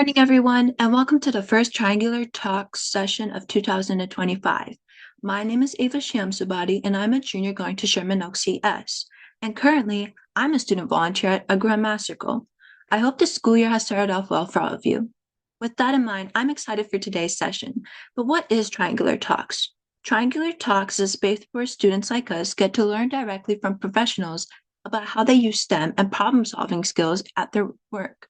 Morning, everyone, and welcome to the first Triangular Talks session of 2025. My name is Ava Shamsubadi, and I'm a junior going to Sherman Oaks CS. And currently, I'm a student volunteer at a Grandmaster Circle. I hope the school year has started off well for all of you. With that in mind, I'm excited for today's session. But what is Triangular Talks? Triangular Talks is a space where students like us get to learn directly from professionals about how they use STEM and problem solving skills at their work.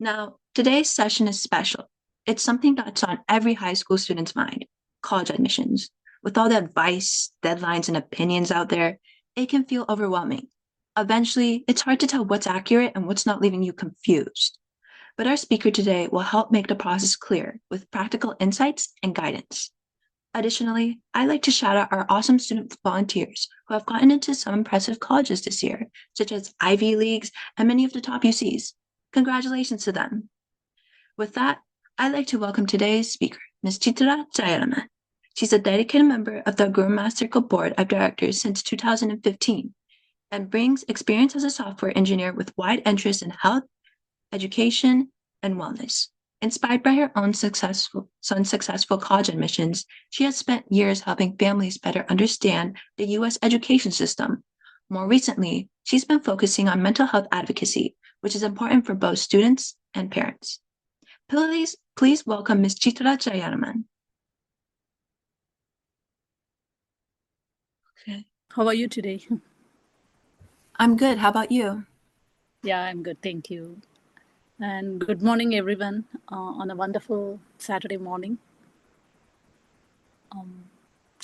Now, today's session is special. It's something that's on every high school student's mind: college admissions. With all the advice, deadlines, and opinions out there, it can feel overwhelming. Eventually, it's hard to tell what's accurate and what's not, leaving you confused. But our speaker today will help make the process clear with practical insights and guidance. Additionally, I'd like to shout out our awesome student volunteers who have gotten into some impressive colleges this year, such as Ivy Leagues and many of the top UCs. Congratulations to them. With that, I'd like to welcome today's speaker, Ms. Chitra Jayaraman. She's a dedicated member of the Guru Math Circle Board of Directors since 2015 and brings experience as a software engineer with wide interest in health, education, and wellness. Inspired by her own successful college admissions, she has spent years helping families better understand the U.S. education system. More recently, she's been focusing on mental health advocacy, which is important for both students and parents. Please welcome Ms. Chitra Jayaraman. Okay. How are you today? I'm good. How about you? Yeah, I'm good. Thank you. And good morning, everyone, on a wonderful Saturday morning.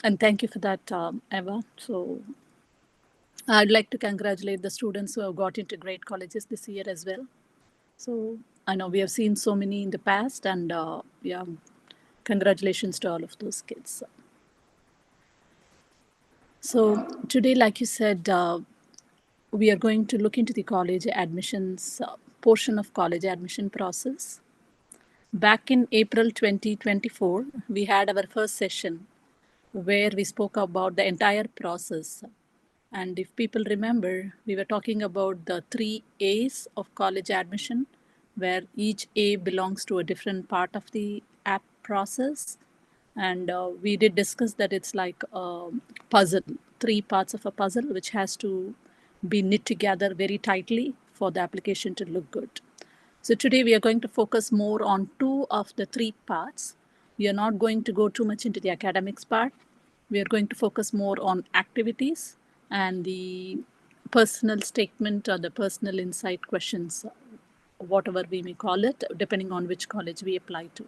And thank you for that, Eva. So I'd like to congratulate the students who have got into great colleges this year as well. So I know we have seen so many in the past, and yeah, congratulations to all of those kids. So today, like you said, we are going to look into the college admissions portion of college admission process. Back in April 2024, we had our first session where we spoke about the entire process. And if people remember, we were talking about the 3 A's of college admission, where each A belongs to a different part of the app process. And we did discuss that it's like a puzzle, 3 parts of a puzzle, which has to be knit together very tightly for the application to look good. So today we are going to focus more on 2 of the 3 parts. We are not going to go too much into the academics part. We are going to focus more on activities and the personal statement or the personal insight questions, whatever we may call it, depending on which college we apply to.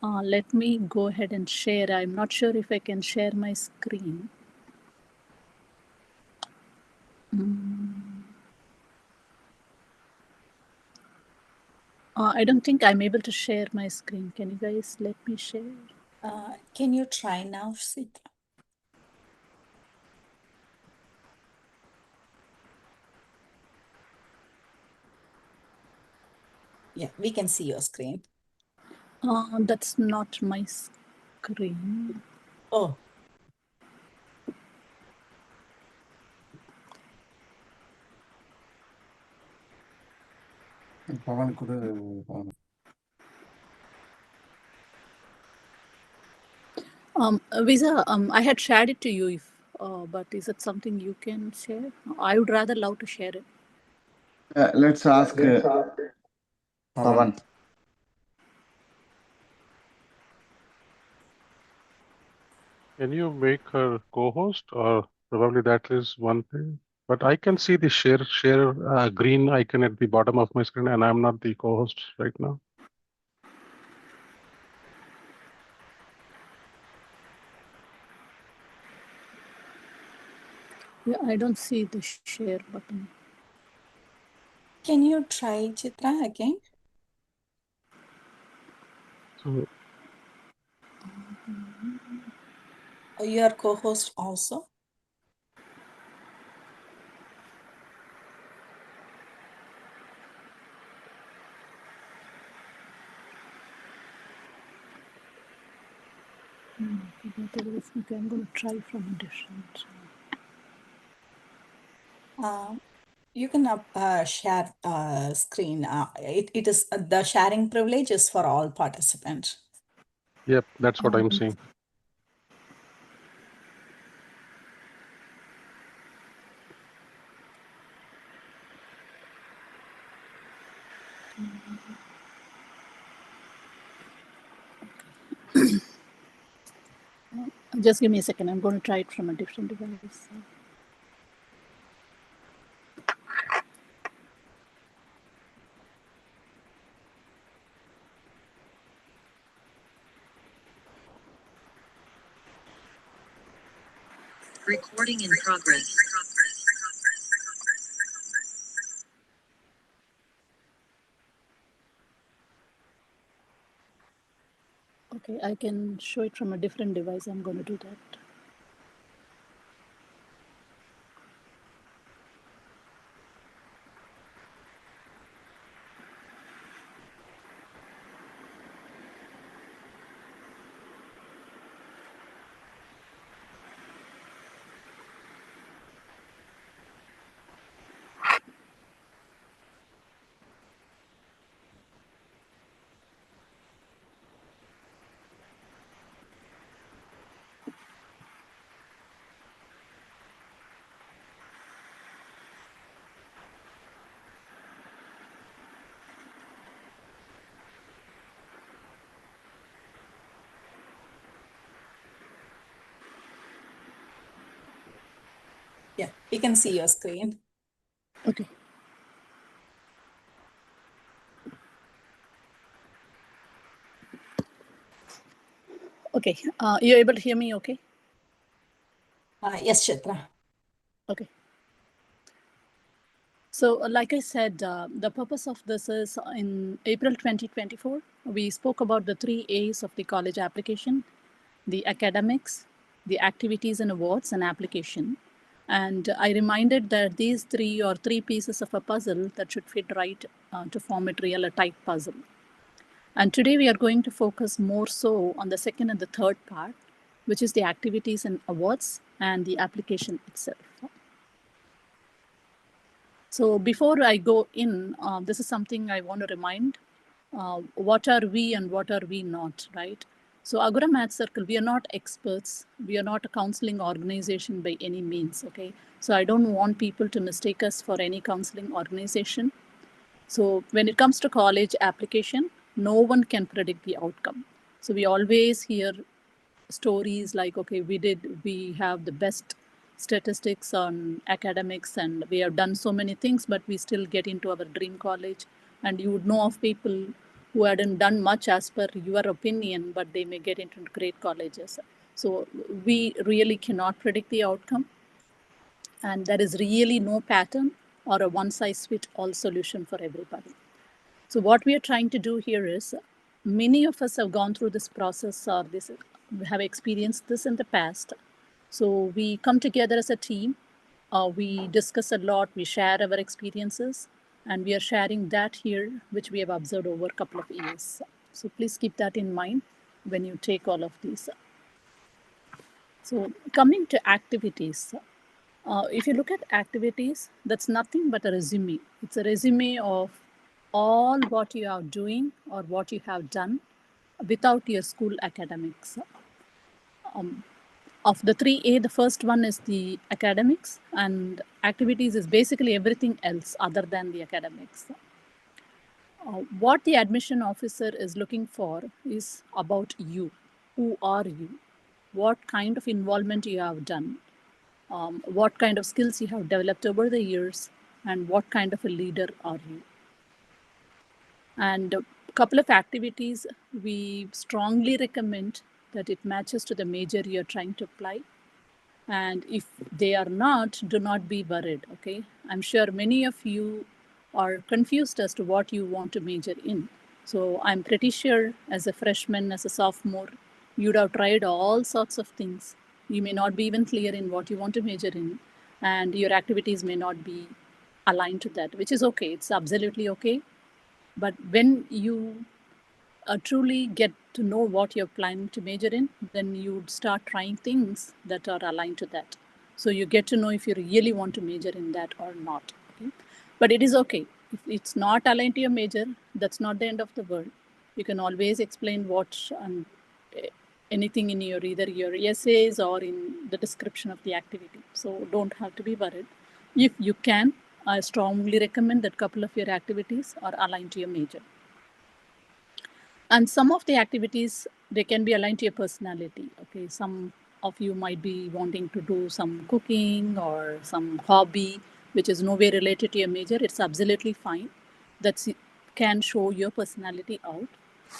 Let me go ahead and share. I'm not sure if I can share my screen. I don't think I'm able to share my screen. Can you guys let me share? Can you try now, Sita? Yeah, we can see your screen. That's not my screen. Oh. Visa, I had shared it to you, but is it something you can share? I would rather love to share it. Let's ask Pawan. Can you make her co-host, or probably that is one thing? But I can see the share green icon at the bottom of my screen, and I'm not the co-host right now. Yeah, I don't see the share button. Can you try, Chitra, again? So You are co-host also? Okay, I'm going to try from a different. You can share screen. It is the sharing privilege is for all participants. Yep, that's what I'm seeing. Just give me a second. I'm going to try it from a different device. Recording in progress. Okay, I can show it from a different device. I'm going to do that. Yeah, we can see your screen. Okay. Okay, you're able to hear me okay? Yes, Chitra. Okay. So like I said, the purpose of this is in April 2024, we spoke about the 3 A's of the college application: the academics, the activities and awards, and application. And I reminded that these three pieces of a puzzle that should fit right to form a real a tight puzzle. And today we are going to focus more so on the second and the third part, which is the activities and awards and the application itself. So before I go in, this is something I want to remind. What are we and what are we not, right? So Agora Math Circle, we are not experts. We are not a counseling organization by any means, okay? So I don't want people to mistake us for any counseling organization. So when it comes to college application, no one can predict the outcome. So we always hear stories like, okay, we have the best statistics on academics and we have done so many things, but we still get into our dream college. And you would know of people who hadn't done much as per your opinion, but they may get into great colleges. So we really cannot predict the outcome. And there is really no pattern or a one-size-fits-all solution for everybody. So what we are trying to do here is, many of us have gone through this process or have experienced this in the past. So we come together as a team, we discuss a lot, we share our experiences, and we are sharing that here, which we have observed over a couple of years. So please keep that in mind when you take all of these. So coming to activities, if you look at activities, that's nothing but a resume. It's a resume of all what you are doing or what you have done without your school academics. Of the 3A, the first one is the academics, and activities is basically everything else other than the academics. What the admission officer is looking for is about you. Who are you? What kind of involvement you have done? What kind of skills you have developed over the years, and what kind of a leader are you? And a couple of activities we strongly recommend that it matches to the major you're trying to apply. And if they are not, do not be worried, okay? I'm sure many of you are confused as to what you want to major in. So I'm pretty sure as a freshman, as a sophomore, you'd have tried all sorts of things. You may not be even clear in what you want to major in, and your activities may not be aligned to that, which is okay. It's absolutely okay. But when you truly get to know what you're planning to major in, then you start trying things that are aligned to that. So you get to know if you really want to major in that or not. okay? But it is okay. If it's not aligned to your major, that's not the end of the world. You can always explain what and anything in your either your essays or in the description of the activity. So don't have to be worried. If you can, I strongly recommend that couple of your activities are aligned to your major. And some of the activities, they can be aligned to your personality. Okay, some of you might be wanting to do some cooking or some hobby, which is nowhere related to your major. It's absolutely fine. That can show your personality out.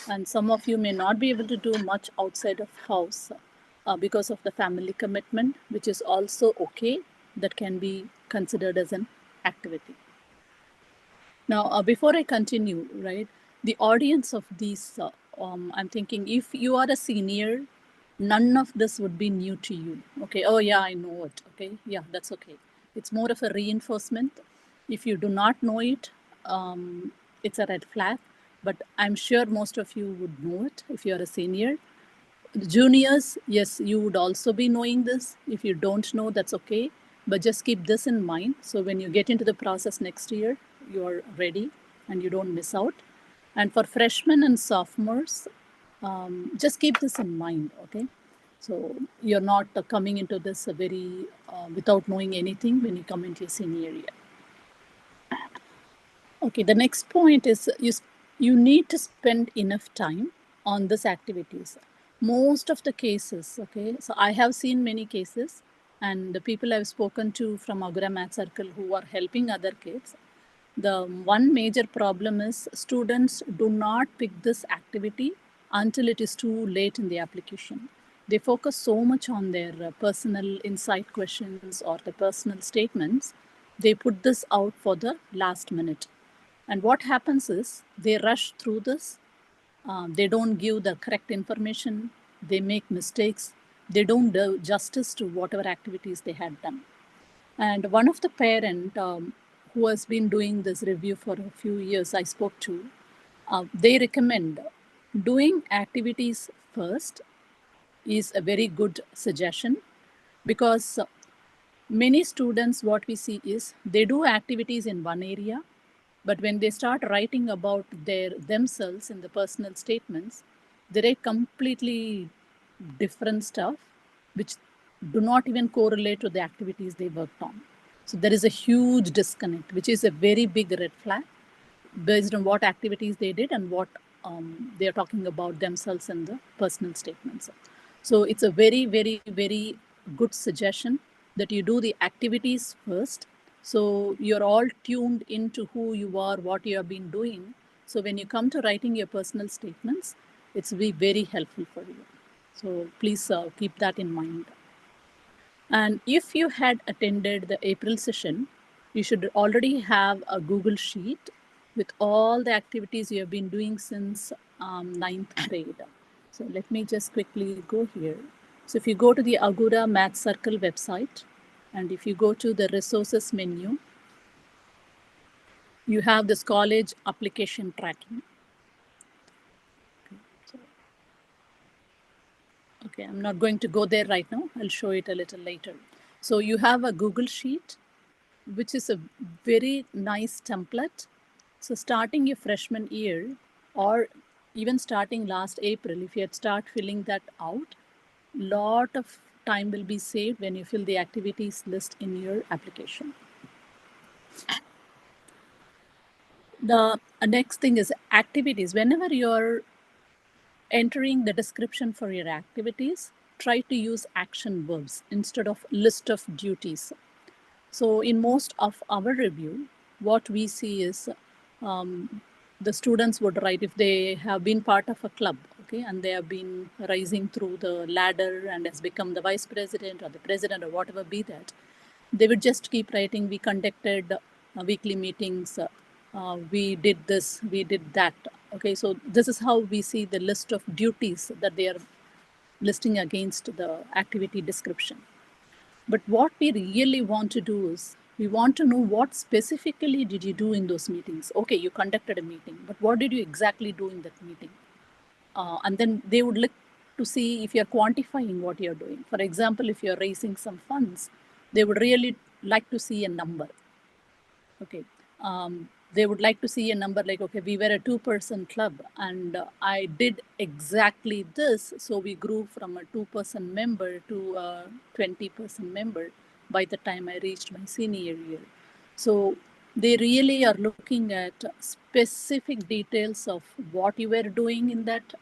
And some of you may not be able to do much outside of house because of the family commitment, which is also okay. That can be considered as an activity. Now, before I continue, right, the audience of these, I'm thinking if you are a senior, none of this would be new to you. Okay, oh yeah, I know it. Okay, yeah, that's okay. It's more of a reinforcement. If you do not know it, it's a red flag, but I'm sure most of you would know it if you're a senior. Juniors, yes, you would also be knowing this. If you don't know, that's okay. But just keep this in mind. So when you get into the process next year, you're ready and you don't miss out. And for freshmen and sophomores, just keep this in mind, okay? So you're not coming into this very without knowing anything when you come into your senior year. Okay, the next point is you need to spend enough time on these activities. Most of the cases, okay, so I have seen many cases, and the people I've spoken to from Agora Math Circle who are helping other kids, the one major problem is students do not pick this activity until it is too late in the application. They focus so much on their personal insight questions or the personal statements. They put this out for the last minute. And what happens is they rush through this. They don't give the correct information. They make mistakes. They don't do justice to whatever activities they had done. And one of the parent who has been doing this review for a few years, I spoke to, they recommend doing activities first is a very good suggestion, because many students, what we see is they do activities in one area, but when they start writing about themselves in the personal statements, they write completely different stuff, which do not even correlate to the activities they worked on. So there is a huge disconnect, which is a very big red flag based on what activities they did and what they are talking about themselves in the personal statements. So it's a very, very, very good suggestion that you do the activities first. So you're all tuned into who you are, what you have been doing. So when you come to writing your personal statements, it's be very helpful for you. So please keep that in mind. And if you had attended the April session, you should already have a Google Sheet with all the activities you have been doing since 9th grade. So let me just quickly go here. So if you go to the Agora Math Circle website, and if you go to the resources menu, you have this college application tracking. Okay, I'm not going to go there right now. I'll show it a little later. So you have a Google Sheet, which is a very nice template. So starting your freshman year, or even starting last April, if you had start filling that out, lot of time will be saved when you fill the activities list in your application. The next thing is activities. Whenever you're entering the description for your activities, try to use action verbs instead of list of duties. So in most of our review, what we see is the students would write if they have been part of a club, okay, and they have been rising through the ladder and has become the vice president or the president or whatever be that, they would just keep writing, we conducted weekly meetings, we did this, we did that. Okay, so this is how we see the list of duties that they are listing against the activity description. But what we really want to do is, we want to know what specifically did you do in those meetings. Okay, you conducted a meeting, but what did you exactly do in that meeting? And then they would look to see if you're quantifying what you're doing. For example, if you're raising some funds, they would really like to see a number. Okay. They would like to see a number like, okay, we were a 2-person club and I did exactly this. So we grew from a 2-person member to a 20-person member by the time I reached my senior year. So they really are looking at specific details of what you were doing in that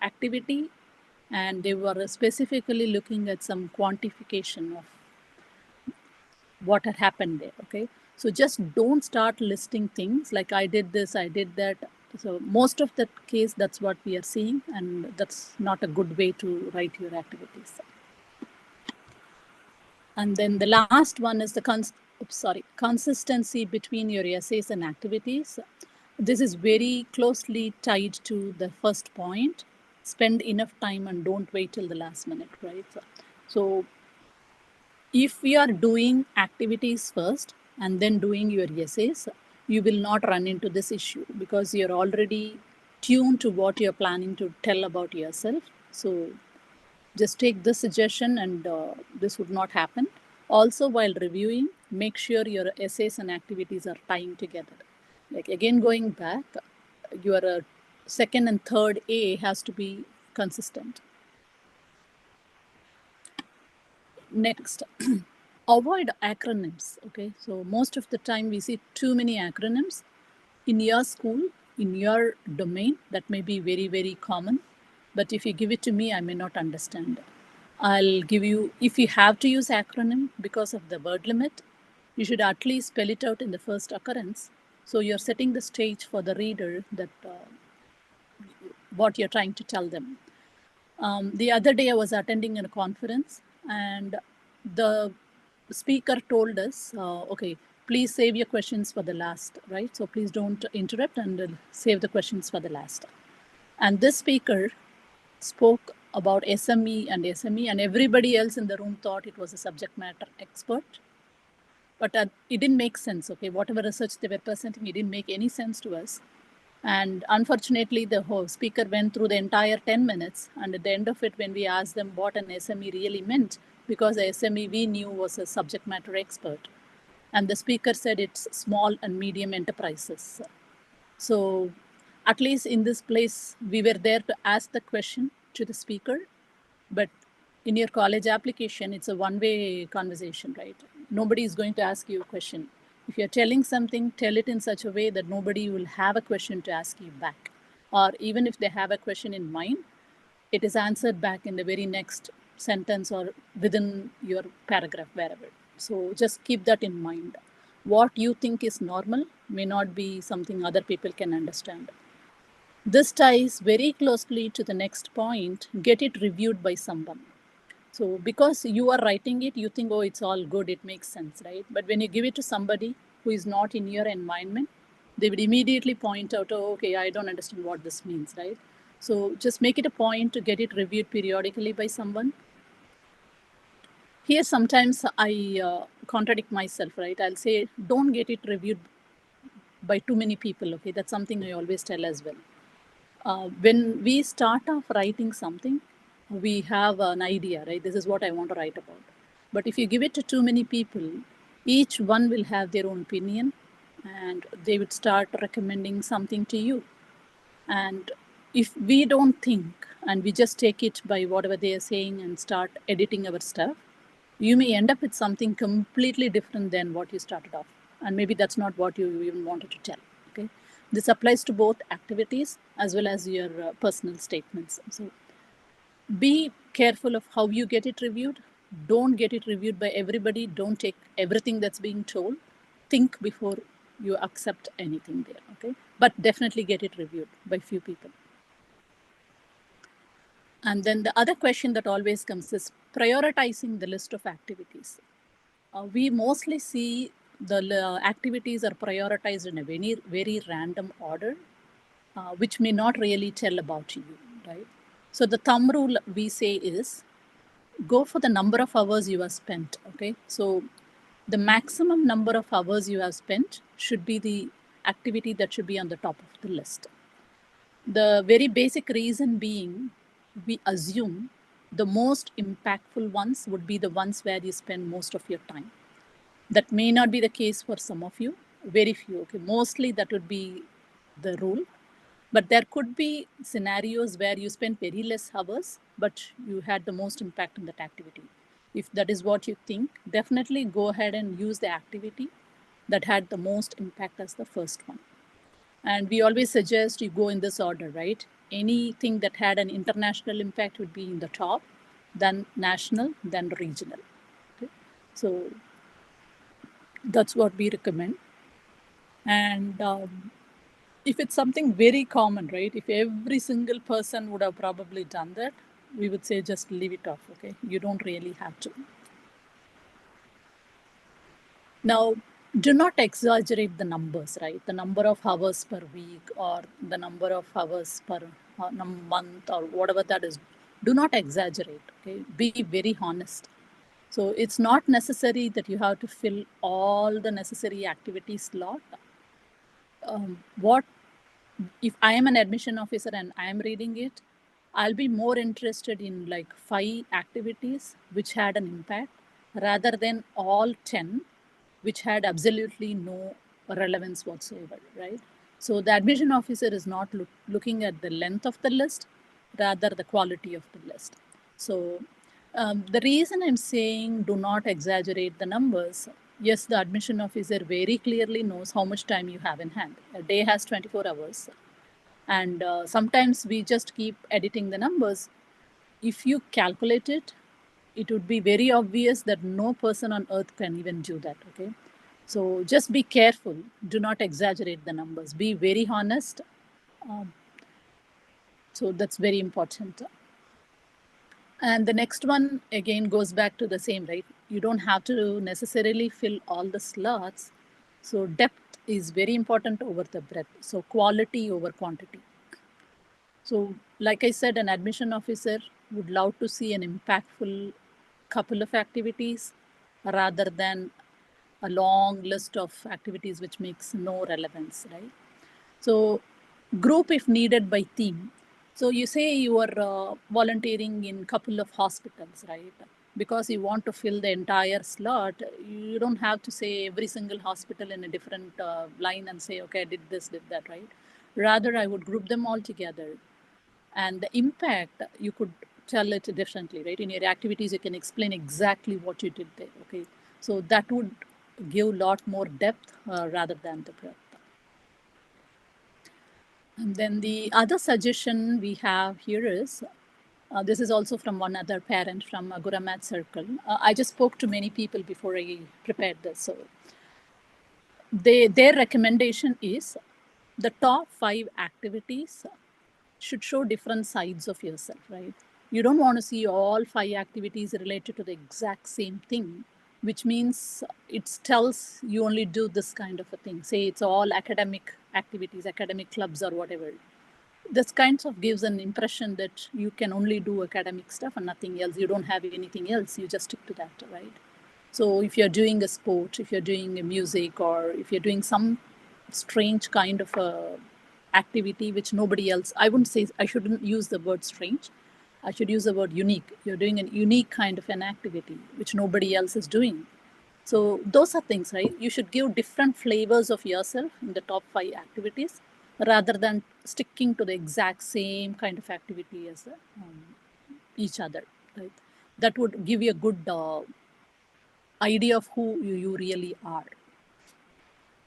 activity. And they were specifically looking at some quantification of what had happened there. Okay. So just don't start listing things like I did this, I did that. So most of the case, that's what we are seeing, and that's not a good way to write your activities. And then the last one is the consistency between your essays and activities. This is very closely tied to the first point. Spend enough time and don't wait till the last minute, right? So if we are doing activities first and then doing your essays, you will not run into this issue because you're already tuned to what you're planning to tell about yourself. So just take this suggestion and this would not happen. Also, while reviewing, make sure your essays and activities are tying together. Like again, going back, your second and third A has to be consistent. Next. Avoid acronyms. Okay, so most of the time we see too many acronyms in your school, in your domain. That may be very, very common, but if you give it to me, I may not understand. I'll give you, if you have to use acronym because of the word limit, you should at least spell it out in the first occurrence. So you're setting the stage for the reader that what you're trying to tell them. The other day I was attending a conference and the speaker told us, okay, please save your questions for the last, right? So please don't interrupt and save the questions for the last. And this speaker spoke about SME, and everybody else in the room thought it was a subject matter expert. But it didn't make sense, okay? Whatever research they were presenting, it didn't make any sense to us. And unfortunately, the whole speaker went through the entire 10 minutes. And at the end of it, when we asked them what an SME really meant, because the SME we knew was a subject matter expert. And the speaker said it's small and medium enterprises. So at least in this place, we were there to ask the question to the speaker. But in your college application, it's a one-way conversation, right? Nobody is going to ask you a question. If you're telling something, tell it in such a way that nobody will have a question to ask you back. Or even if they have a question in mind, it is answered back in the very next sentence or within your paragraph, wherever. So just keep that in mind. What you think is normal may not be something other people can understand. This ties very closely to the next point, get it reviewed by someone. So because you are writing it, you think, oh, it's all good, it makes sense, right? But when you give it to somebody who is not in your environment, they would immediately point out, oh, okay, I don't understand what this means, right? So just make it a point to get it reviewed periodically by someone. Here, sometimes I contradict myself, right? I'll say, don't get it reviewed by too many people, okay? That's something I always tell as well. When we start off writing something, we have an idea, right? This is what I want to write about. But if you give it to too many people, each one will have their own opinion and they would start recommending something to you. And if we don't think and we just take it by whatever they are saying and start editing our stuff, you may end up with something completely different than what you started off. And maybe that's not what you even wanted to tell, okay? This applies to both activities as well as your personal statements. So be careful of how you get it reviewed. Don't get it reviewed by everybody. Don't take everything that's being told. Think before you accept anything there, okay? But definitely get it reviewed by few people. And then the other question that always comes is prioritizing the list of activities. We mostly see the activities are prioritized in a very, very random order, which may not really tell about you, right? So the thumb rule we say is go for the number of hours you have spent, okay? So the maximum number of hours you have spent should be the activity that should be on the top of the list. The very basic reason being, we assume the most impactful ones would be the ones where you spend most of your time. That may not be the case for some of you. very few. Okay, mostly that would be the rule. But there could be scenarios where you spend very less hours, but you had the most impact in that activity. If that is what you think, definitely go ahead and use the activity that had the most impact as the first one. And we always suggest you go in this order, right? Anything that had an international impact would be in the top, then national, then regional. Okay? So that's what we recommend. And if it's something very common, right? If every single person would have probably done that, we would say just leave it off, okay? You don't really have to. Now, do not exaggerate the numbers, right? The number of hours per week or the number of hours per month or whatever that is. Do not exaggerate, okay? Be very honest. So it's not necessary that you have to fill all the necessary activity slot. What if I am an admission officer and I am reading it, I'll be more interested in like 5 activities which had an impact rather than all 10 which had absolutely no relevance whatsoever, right? So the admission officer is not looking at the length of the list, rather the quality of the list. So the reason I'm saying do not exaggerate the numbers, yes, the admission officer very clearly knows how much time you have in hand. A day has 24 hours. And sometimes we just keep editing the numbers. If you calculate it, it would be very obvious that no person on earth can even do that, okay? So just be careful. Do not exaggerate the numbers. Be very honest. So that's very important. And the next one, again, goes back to the same, right? You don't have to necessarily fill all the slots. So depth is very important over the breadth. So quality over quantity. So like I said, an admission officer would love to see an impactful couple of activities rather than a long list of activities which makes no relevance, right? So group if needed by theme. So you say you are volunteering in couple of hospitals, right? Because you want to fill the entire slot, you don't have to say every single hospital in a different line and say, okay, I did this, did that, right? Rather, I would group them all together. And the impact, you could tell it differently, right? In your activities, you can explain exactly what you did there, okay? So that would give a lot more depth rather than the breadth. And then the other suggestion we have here is, this is also from one other parent from Agora Math Circle. I just spoke to many people before I prepared this. So their recommendation is the top 5 activities should show different sides of yourself, right? You don't want to see all 5 activities related to the exact same thing, which means it tells you only do this kind of a thing. Say it's all academic activities, academic clubs or whatever. This kind of gives an impression that you can only do academic stuff and nothing else. You don't have anything else. You just stick to that, right? So if you're doing a sport, if you're doing a music, or if you're doing some strange kind of a activity which nobody else, I wouldn't say, I shouldn't use the word strange. I should use the word unique. You're doing a unique kind of an activity which nobody else is doing. So those are things, right? You should give different flavors of yourself in the top 5 activities rather than sticking to the exact same kind of activity as each other, right? That would give you a good idea of who you really are.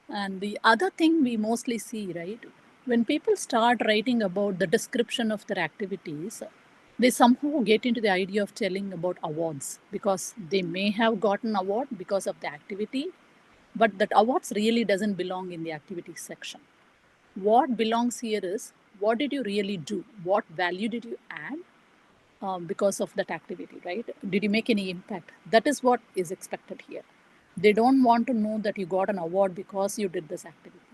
And the other thing we mostly see, right, when people start writing about the description of their activities, they somehow get into the idea of telling about awards because they may have gotten award because of the activity, but that awards really doesn't belong in the activity section. What belongs here is, what did you really do? What value did you add because of that activity, right? Did you make any impact? That is what is expected here. They don't want to know that you got an award because you did this activity.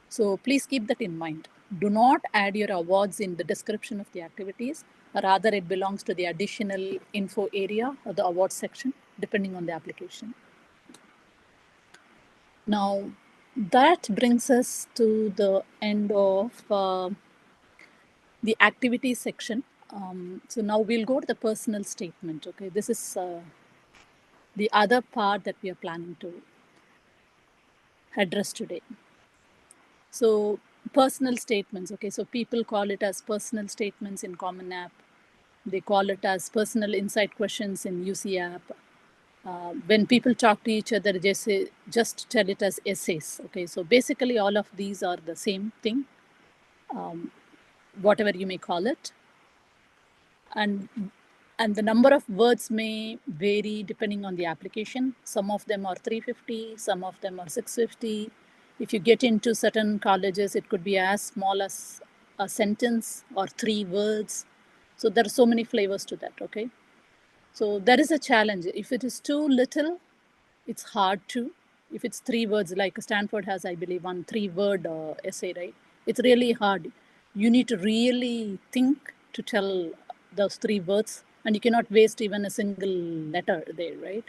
So please keep that in mind. Do not add your awards in the description of the activities. Rather, it belongs to the additional info area or the award section, depending on the application. Now, that brings us to the end of the activity section. So now we'll go to the personal statement. Okay, this is the other part that we are planning to. address today. So personal statements, okay, so people call it as personal statements in Common App. They call it as personal insight questions in UC App. When people talk to each other, they say, just tell it as essays, okay? So basically all of these are the same thing, whatever you may call it. And the number of words may vary depending on the application. Some of them are 350, some of them are 650. If you get into certain colleges, it could be as small as a sentence or 3 words. So there are so many flavors to that, okay? So there is a challenge. If it is too little, it's hard to. If it's 3 words, like Stanford has, I believe, one 3-word essay, right? It's really hard. You need to really think to tell those 3 words, and you cannot waste even a single letter there, right?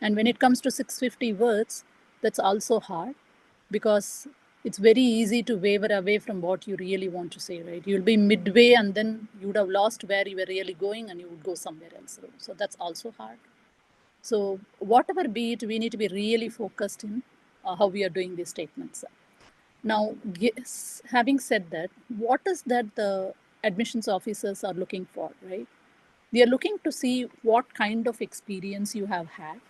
And when it comes to 650 words, that's also hard, because it's very easy to waver away from what you really want to say, right? You'll be midway and then you would have lost where you were really going and you would go somewhere else. So that's also hard. So whatever be it, we need to be really focused in how we are doing these statements. Now, yes, having said that, what is that the admissions officers are looking for, right? They are looking to see what kind of experience you have had,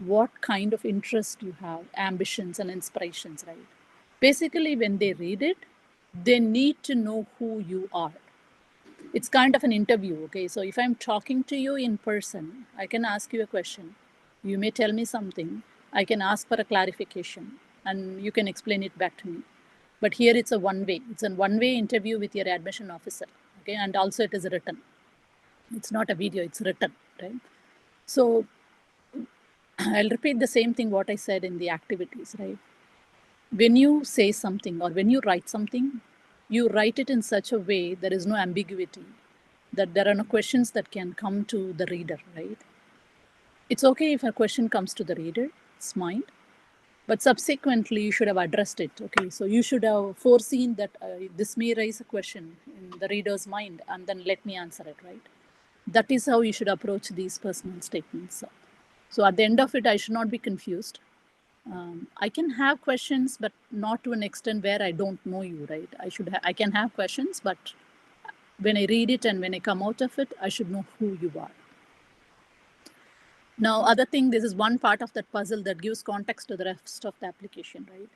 what kind of interest you have, ambitions and inspirations, right? Basically, when they read it, they need to know who you are. It's kind of an interview, okay? So if I'm talking to you in person, I can ask you a question. You may tell me something. I can ask for a clarification and you can explain it back to me. But here it's a one-way. It's a one-way interview with your admission officer, okay? And also it is written. It's not a video, it's written, right? So I'll repeat the same thing what I said in the activities, right? When you say something or when you write something, you write it in such a way there is no ambiguity, that there are no questions that can come to the reader, right? It's okay if a question comes to the reader, it's fine, but subsequently you should have addressed it, okay? So you should have foreseen that this may raise a question in the reader's mind and then let me answer it, right? That is how you should approach these personal statements. So at the end of it, I should not be confused. I can have questions, but not to an extent where I don't know you, right? I can have questions, but when I read it and when I come out of it, I should know who you are. Now, other thing, this is one part of that puzzle that gives context to the rest of the application, right?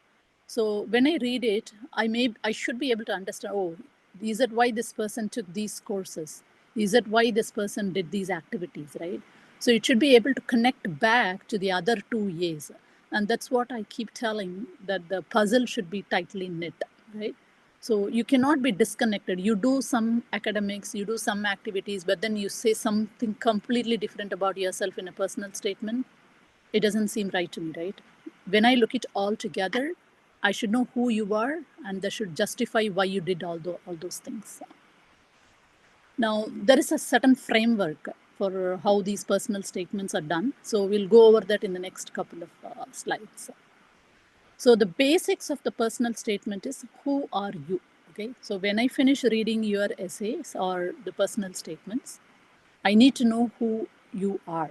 So when I read it, I should be able to understand, oh, is it why this person took these courses? Is it why this person did these activities, right? So it should be able to connect back to the other 2 years. And that's what I keep telling, that the puzzle should be tightly knit, right? So you cannot be disconnected. You do some academics, you do some activities, but then you say something completely different about yourself in a personal statement. It doesn't seem right to me, right? When I look it all together, I should know who you are, and that should justify why you did all those things. Now, there is a certain framework for how these personal statements are done. So we'll go over that in the next couple of slides. So the basics of the personal statement is, who are you? Okay. So when I finish reading your essays or the personal statements, I need to know who you are.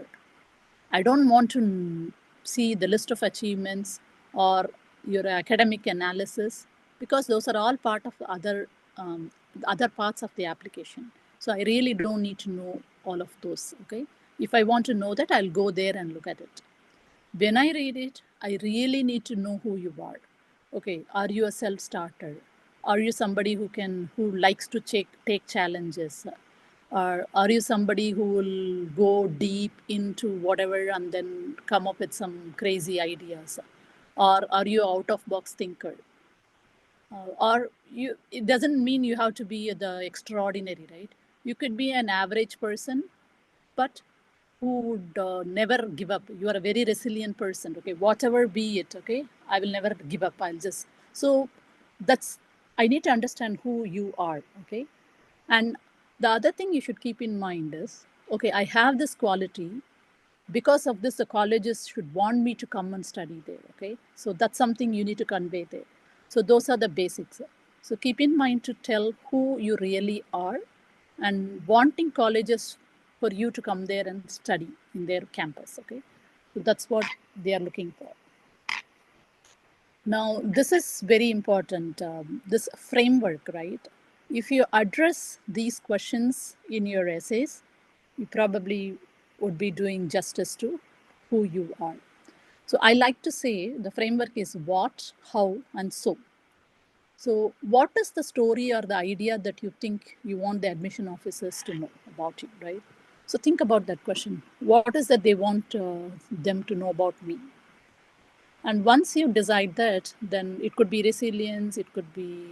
I don't want to see the list of achievements or your academic analysis, because those are all part of the other parts of the application. So I really don't need to know all of those, okay? If I want to know that, I'll go there and look at it. When I read it, I really need to know who you are. Okay, are you a self-starter? Are you somebody who likes to take challenges? Or are you somebody who will go deep into whatever and then come up with some crazy ideas? Or are you an out-of-box thinker? It doesn't mean you have to be the extraordinary, right? You could be an average person, but who would never give up. You are a very resilient person, okay? Whatever be it, okay? I will never give up. I need to understand who you are, okay? And the other thing you should keep in mind is, okay, I have this quality. Because of this, the colleges should want me to come and study there, okay? So that's something you need to convey there. So those are the basics. So keep in mind to tell who you really are and wanting colleges for you to come there and study in their campus, okay? So that's what they are looking for. Now, this is very important, this framework, right? If you address these questions in your essays, you probably would be doing justice to who you are. So I like to say the framework is what, how, and so. So what is the story or the idea that you think you want the admission officers to know about you, right? So think about that question. What is that they want them to know about me? And once you decide that, then it could be resilience, it could be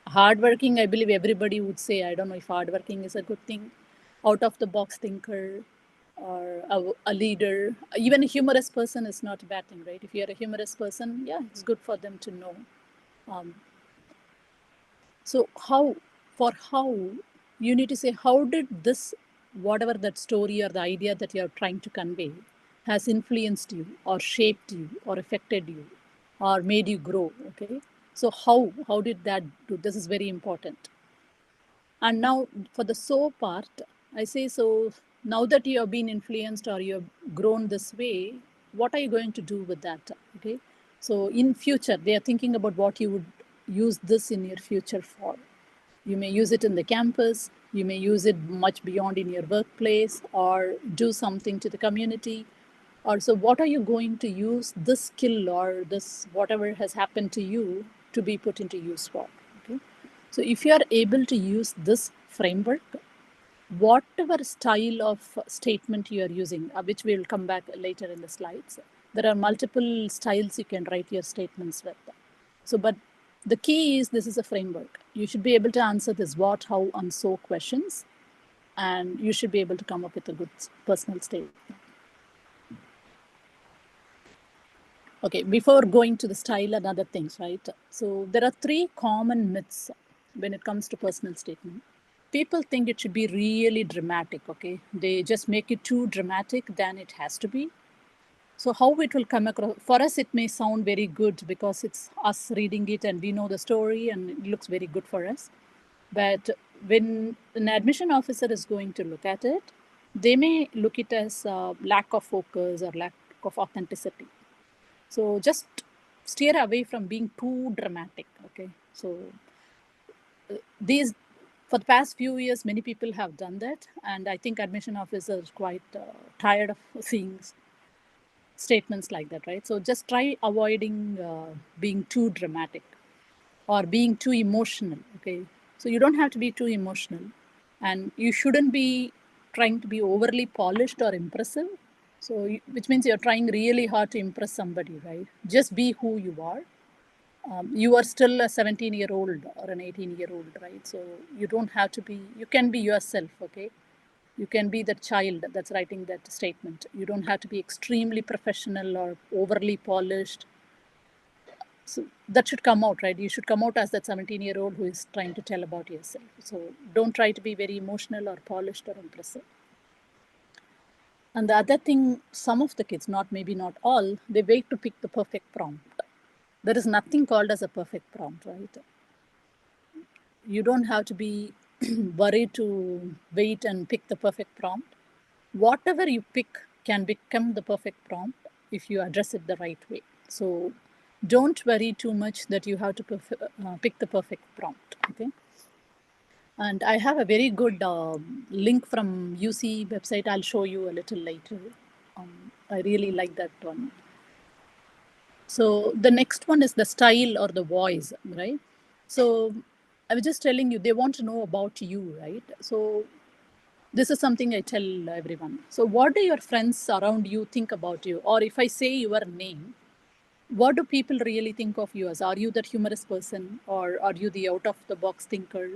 hardworking. I believe everybody would say, I don't know if hardworking is a good thing, out of the box thinker, or a leader. Even a humorous person is not a bad thing, right? If you're a humorous person, yeah, it's good for them to know. So how you need to say, how did this, whatever that story or the idea that you're trying to convey has influenced you or shaped you or affected you or made you grow, okay? So how did that do? This is very important. And now for the so part, I say, so now that you have been influenced or you have grown this way, what are you going to do with that, okay? So in future, they are thinking about what you would use this in your future for. You may use it in the campus, you may use it much beyond in your workplace, or do something to the community. Or so what are you going to use this skill or this whatever has happened to you to be put into use for, okay? So if you are able to use this framework, whatever style of statement you are using, which we will come back later in the slides, there are multiple styles you can write your statements with. So, but the key is this is a framework. You should be able to answer this what, how, and so questions, and you should be able to come up with a good personal statement. Okay, before going to the style and other things, right? So there are 3 common myths when it comes to personal statement. People think it should be really dramatic, okay? They just make it too dramatic than it has to be. So how it will come across, for us it may sound very good because it's us reading it and we know the story and it looks very good for us. But when an admission officer is going to look at it, they may look it as lack of focus or lack of authenticity. So just steer away from being too dramatic, okay? So these, for the past few years, many people have done that. And I think admission officers are quite tired of seeing statements like that, right? So just try avoiding being too dramatic or being too emotional, okay? So you don't have to be too emotional, and you shouldn't be trying to be overly polished or impressive. So, which means you're trying really hard to impress somebody, right? Just be who you are. You are still a 17-year-old or an 18-year-old, right? So you don't have to be, you can be yourself, okay? You can be the child that's writing that statement. You don't have to be extremely professional or overly polished. So that should come out, right? You should come out as that 17-year-old who is trying to tell about yourself. So don't try to be very emotional or polished or impressive. And the other thing, some of the kids, maybe not all, they wait to pick the perfect prompt. There is nothing called as a perfect prompt, right? You don't have to be worried to wait and pick the perfect prompt. Whatever you pick can become the perfect prompt if you address it the right way. So don't worry too much that you have to pick the perfect prompt, okay? And I have a very good link from UC website. I'll show you a little later. I really like that one. So the next one is the style or the voice, right? So I was just telling you, they want to know about you, right? So this is something I tell everyone. So what do your friends around you think about you? Or if I say your name, what do people really think of you as? Are you that humorous person, or are you the out of the box thinker,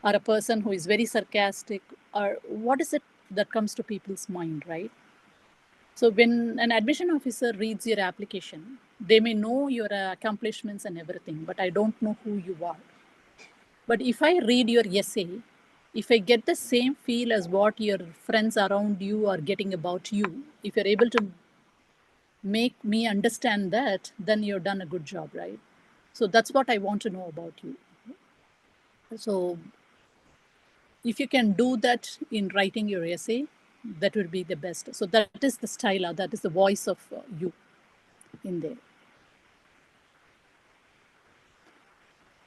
or a person who is very sarcastic, or what is it that comes to people's mind, right? So when an admission officer reads your application, they may know your accomplishments and everything, but I don't know who you are. But if I read your essay, if I get the same feel as what your friends around you are getting about you, if you're able to make me understand that, then you've done a good job, right? So that's what I want to know about you. So if you can do that in writing your essay, that would be the best. So that is the style, that is the voice of you in there.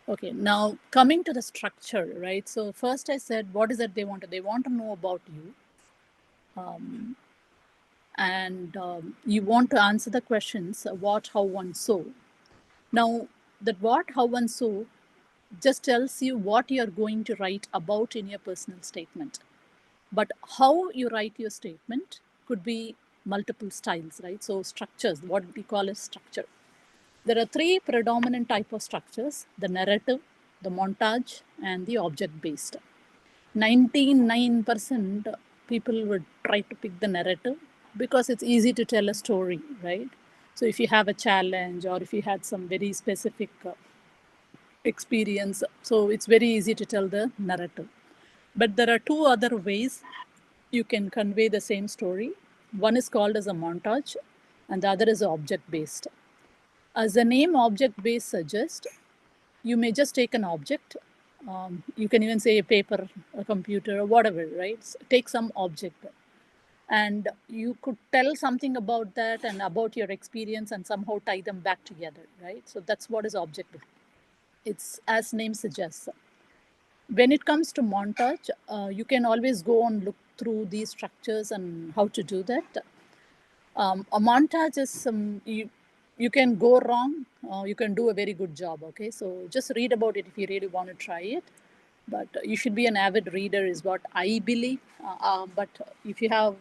Okay, now coming to the structure, right? So first I said, what is it they want? They want to know about you. You want to answer the questions, what, how, and so. Now, that what, how, and so just tells you what you're going to write about in your personal statement. But how you write your statement could be multiple styles, right? So structures, what we call as structure. There are three predominant type of structures: the narrative, the montage, and the object-based. 99% people would try to pick the narrative because it's easy to tell a story, right? So if you have a challenge or if you had some very specific experience, so it's very easy to tell the narrative. But there are two other ways you can convey the same story. One is called as a montage, and the other is object-based. As the name object-based suggests, you may just take an object. You can even say a paper, a computer, or whatever, right? Take some object. And you could tell something about that and about your experience and somehow tie them back together, right? So that's what is object. It's as name suggests. When it comes to montage, you can always go and look through these structures and how to do that. A montage is you can go wrong, you can do a very good job. Okay, so just read about it if you really want to try it. But you should be an avid reader, is what I believe. But if you have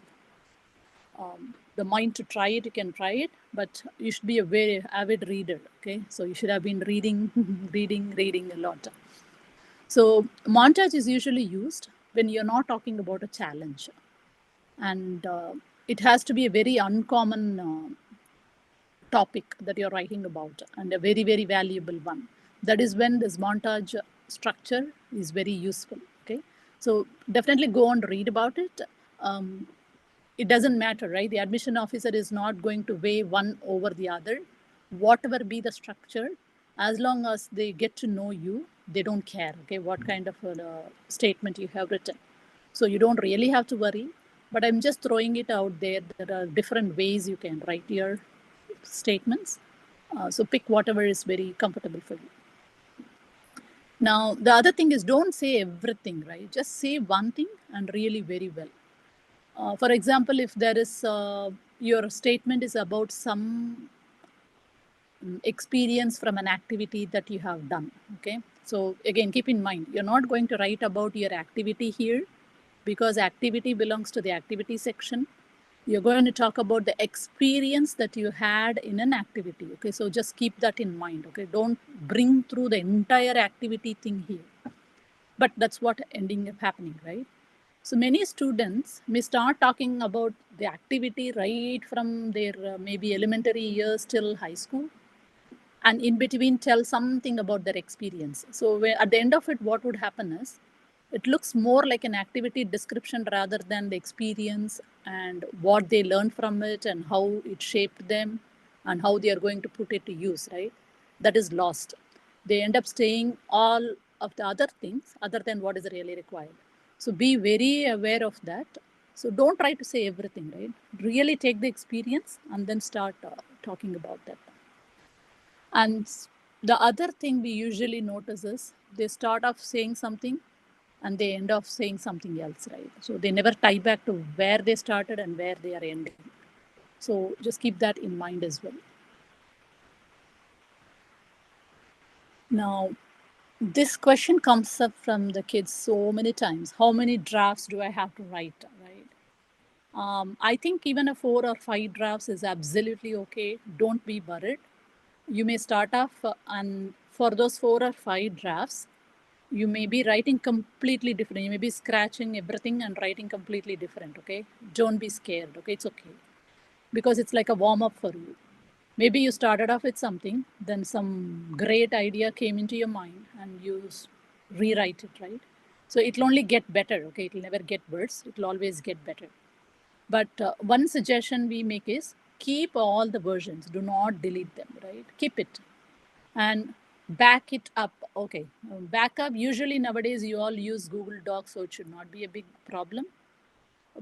the mind to try it, you can try it. But you should be a very avid reader. Okay, so you should have been reading, reading a lot. So montage is usually used when you're not talking about a challenge, and it has to be a very uncommon topic that you're writing about, and a very, very valuable one. That is when this montage structure is very useful. Okay, so definitely go and read about it. It doesn't matter, right? The admission officer is not going to weigh one over the other. Whatever be the structure, as long as they get to know you, they don't care, okay, what kind of a statement you have written. So you don't really have to worry, but I'm just throwing it out there. There are different ways you can write your statements. So pick whatever is very comfortable for you. Now, the other thing is, don't say everything, right? Just say one thing and really very well. For example, if there is your statement is about some experience from an activity that you have done. Okay, so again, keep in mind, you're not going to write about your activity here because activity belongs to the activity section. You're going to talk about the experience that you had in an activity. Okay, so just keep that in mind. Okay, don't bring through the entire activity thing here. But that's what ending up happening, right? So many students may start talking about the activity right from their maybe elementary years till high school, and in between tell something about their experience. So at the end of it, what would happen is, it looks more like an activity description rather than the experience and what they learned from it and how it shaped them and how they are going to put it to use, right? That is lost. They end up saying all of the other things other than what is really required. So be very aware of that. So don't try to say everything, right? Really take the experience and then start talking about that. And the other thing we usually notice is they start off saying something and they end up saying something else, right? So they never tie back to where they started and where they are ending. So just keep that in mind as well. Now, this question comes up from the kids so many times. How many drafts do I have to write, right? I think even a 4 or 5 drafts is absolutely okay. Don't be worried. You may start off and for those 4 or 5 drafts, you may be writing completely different. You may be scratching everything and writing completely different, okay? Don't be scared, okay? It's okay. Because it's like a warm-up for you. Maybe you started off with something, then some great idea came into your mind and you rewrite it, right? So it'll only get better, okay? It'll never get worse. It'll always get better. But one suggestion we make is keep all the versions. Do not delete them, right? Keep it. And back it up. Okay, backup, usually nowadays you all use Google Docs, so it should not be a big problem.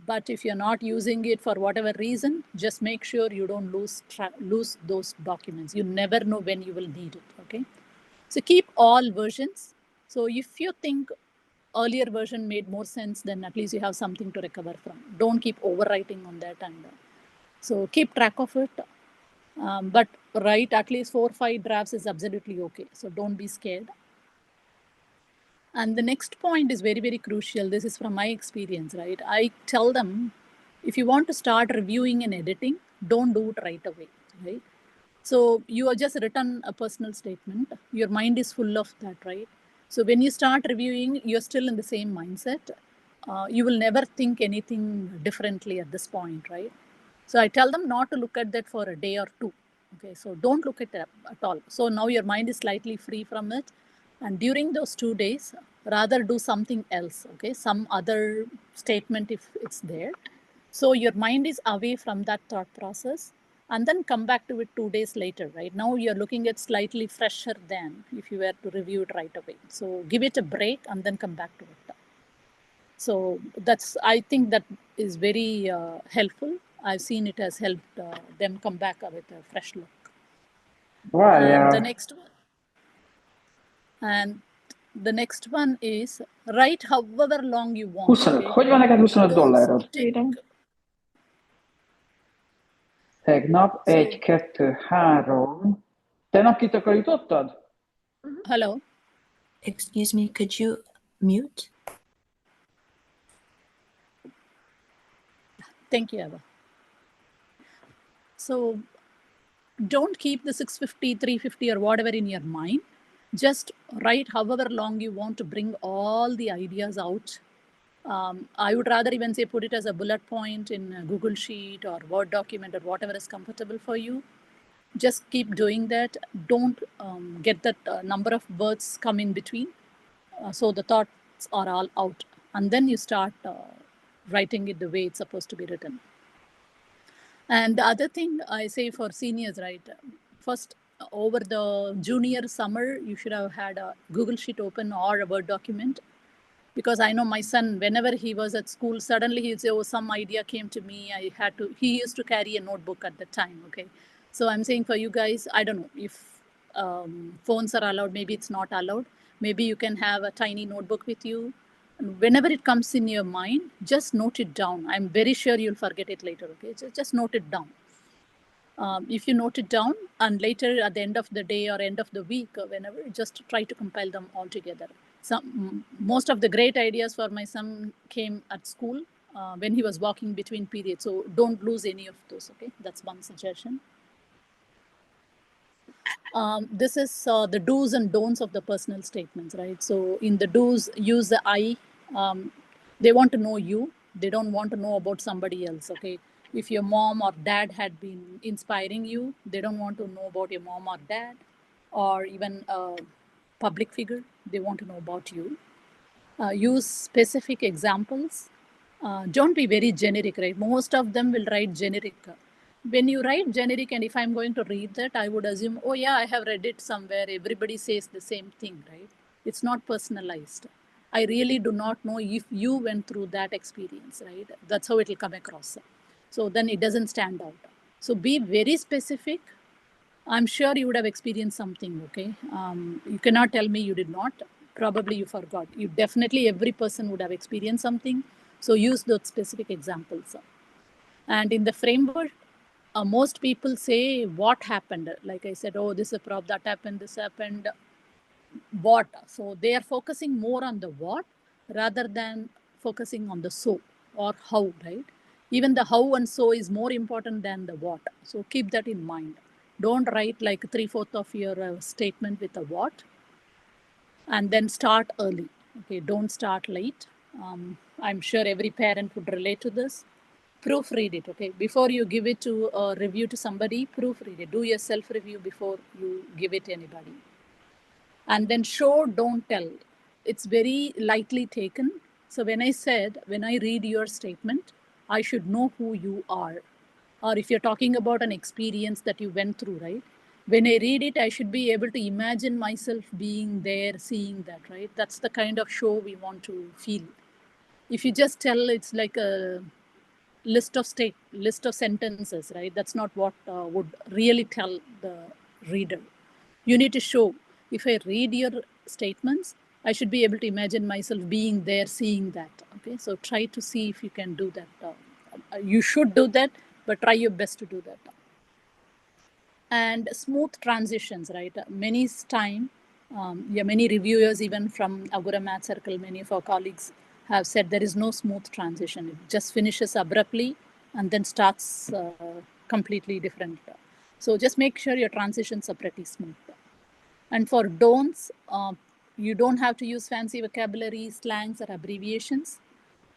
But if you're not using it for whatever reason, just make sure you don't lose those documents. You never know when you will need it, okay? So keep all versions. So if you think earlier version made more sense, then at least you have something to recover from. Don't keep overwriting on that. And so keep track of it. But write at least 4 or 5 drafts is absolutely okay. So don't be scared. And the next point is very, very crucial. This is from my experience, right? I tell them, if you want to start reviewing and editing, don't do it right away, right? So you are just written a personal statement. Your mind is full of that, right? So when you start reviewing, you're still in the same mindset. You will never think anything differently at this point, right? So I tell them not to look at that for a day or two. Okay, so don't look at it at all. So now your mind is slightly free from it. And during those 2 days, rather do something else, okay? Some other statement if it's there. So your mind is away from that thought process and then come back to it 2 days later, right? Now you're looking at slightly fresher than if you were to review it right away. So give it a break and then come back to it. So that's, I think that is very helpful. I've seen it has helped them come back with a fresh look. And the next one, and the next one is write however long you want. 25, Okay? hogy van neked 25 Don't dollárod? stick. Tegnap 1, 2, 3. Tegnap kitakarítottad? Hello? Excuse me, could you mute? Thank you, Eva. So don't keep the 650, 350 or whatever in your mind. Just write however long you want to bring all the ideas out. I would rather even say put it as a bullet point in a Google Sheet or Word document or whatever is comfortable for you. Just keep doing that. Don't get that number of words come in between. So the thoughts are all out. And then you start writing it the way it's supposed to be written. And the other thing I say for seniors, right? First, over the junior summer, you should have had a Google Sheet open or a Word document. Because I know my son, whenever he was at school, suddenly he'd say, oh, some idea came to me. He used to carry a notebook at the time, okay? So I'm saying for you guys, I don't know if phones are allowed, maybe it's not allowed. Maybe you can have a tiny notebook with you. And whenever it comes in your mind, just note it down. I'm very sure you'll forget it later, okay? Just note it down. If you note it down and later at the end of the day or end of the week or whenever, just try to compile them all together. Most of the great ideas for my son came at school when he was walking between periods. So don't lose any of those, okay? That's one suggestion. This is the do's and don'ts of the personal statements, right? So in the do's, use the I. They want to know you. They don't want to know about somebody else, okay? If your mom or dad had been inspiring you, they don't want to know about your mom or dad or even a public figure. They want to know about you. Use specific examples. Don't be very generic, right? Most of them will write generic. When you write generic, and if I'm going to read that, I would assume, oh yeah, I have read it somewhere. Everybody says the same thing, right? It's not personalized. I really do not know if you went through that experience, right? That's how it will come across. So then it doesn't stand out. So be very specific. I'm sure you would have experienced something, okay? You cannot tell me you did not. Probably you forgot. You definitely, every person would have experienced something. So use those specific examples. And in the framework, most people say what happened. Like I said, oh, this is a problem, that happened, this happened, what. So they are focusing more on the what rather than focusing on the so or how, right? Even the how and so is more important than the what. So keep that in mind. Don't write like 3/4 of your statement with a what and then start early. Okay, don't start late. I'm sure every parent would relate to this. Proofread it, okay? Before you give it to a review to somebody, proofread it. Do your self-review before you give it to anybody. And then show, don't tell. It's very lightly taken. So when I read your statement, I should know who you are. Or if you're talking about an experience that you went through, right? When I read it, I should be able to imagine myself being there, seeing that, right? That's the kind of show we want to feel. If you just tell, it's like a list of sentences, right? That's not what would really tell the reader. You need to show. If I read your statements, I should be able to imagine myself being there, seeing that. Okay, so try to see if you can do that. You should do that, but try your best to do that. And smooth transitions, right? Many reviewers, even from Agora Math Circle, many of our colleagues have said there is no smooth transition. It just finishes abruptly and then starts completely different. So just make sure your transitions are pretty smooth. And for don'ts, you don't have to use fancy vocabulary, slangs, or abbreviations.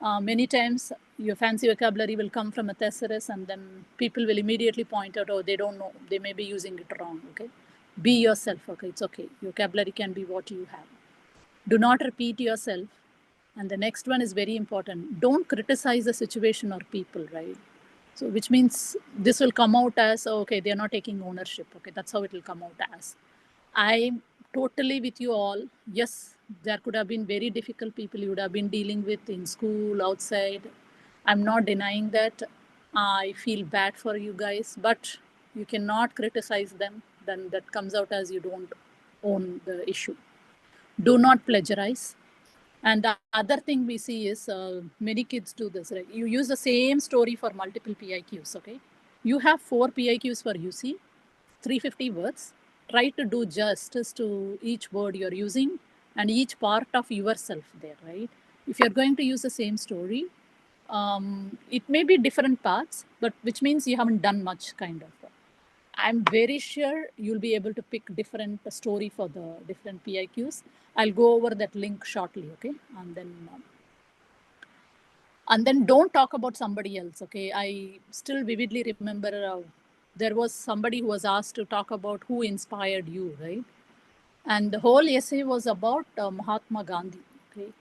Many times your fancy vocabulary will come from a thesaurus, and then people will immediately point out, oh, they don't know, they may be using it wrong. Okay, be yourself. Okay, it's okay. Your vocabulary can be what you have. Do not repeat yourself. And the next one is very important. Don't criticize the situation or people, right? So which means this will come out as, oh, okay, they're not taking ownership. Okay, that's how it will come out as. I'm totally with you all. Yes, there could have been very difficult people you would have been dealing with in school, outside. I'm not denying that. I feel bad for you guys, but you cannot criticize them. Then that comes out as you don't own the issue. Do not plagiarize. And the other thing we see is many kids do this, right? You use the same story for multiple PIQs, okay? You have 4 PIQs for UC, 350 words. Try to do justice to each word you're using and each part of yourself there, right? If you're going to use the same story, it may be different parts, but which means you haven't done much, kind of. I'm very sure you'll be able to pick different story for the different PIQs. I'll go over that link shortly, okay? And then don't talk about somebody else, okay? I still vividly remember there was somebody who was asked to talk about who inspired you, right? And the whole essay was about Mahatma Gandhi, okay?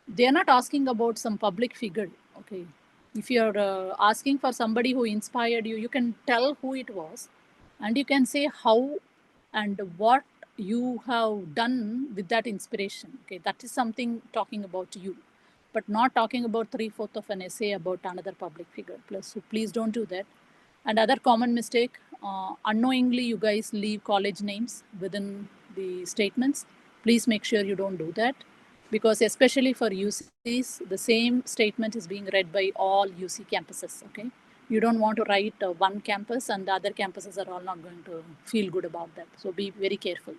They're not asking about some public figure, okay? If you're asking for somebody who inspired you, you can tell who it was, and you can say how and what you have done with that inspiration, okay? That is something talking about you, but not talking about 3/4 of an essay about another public figure. So please don't do that. And other common mistake, unknowingly you guys leave college names within the statements. Please make sure you don't do that, because especially for UCs, the same statement is being read by all UC campuses, okay? You don't want to write one campus and the other campuses are all not going to feel good about that. So be very careful.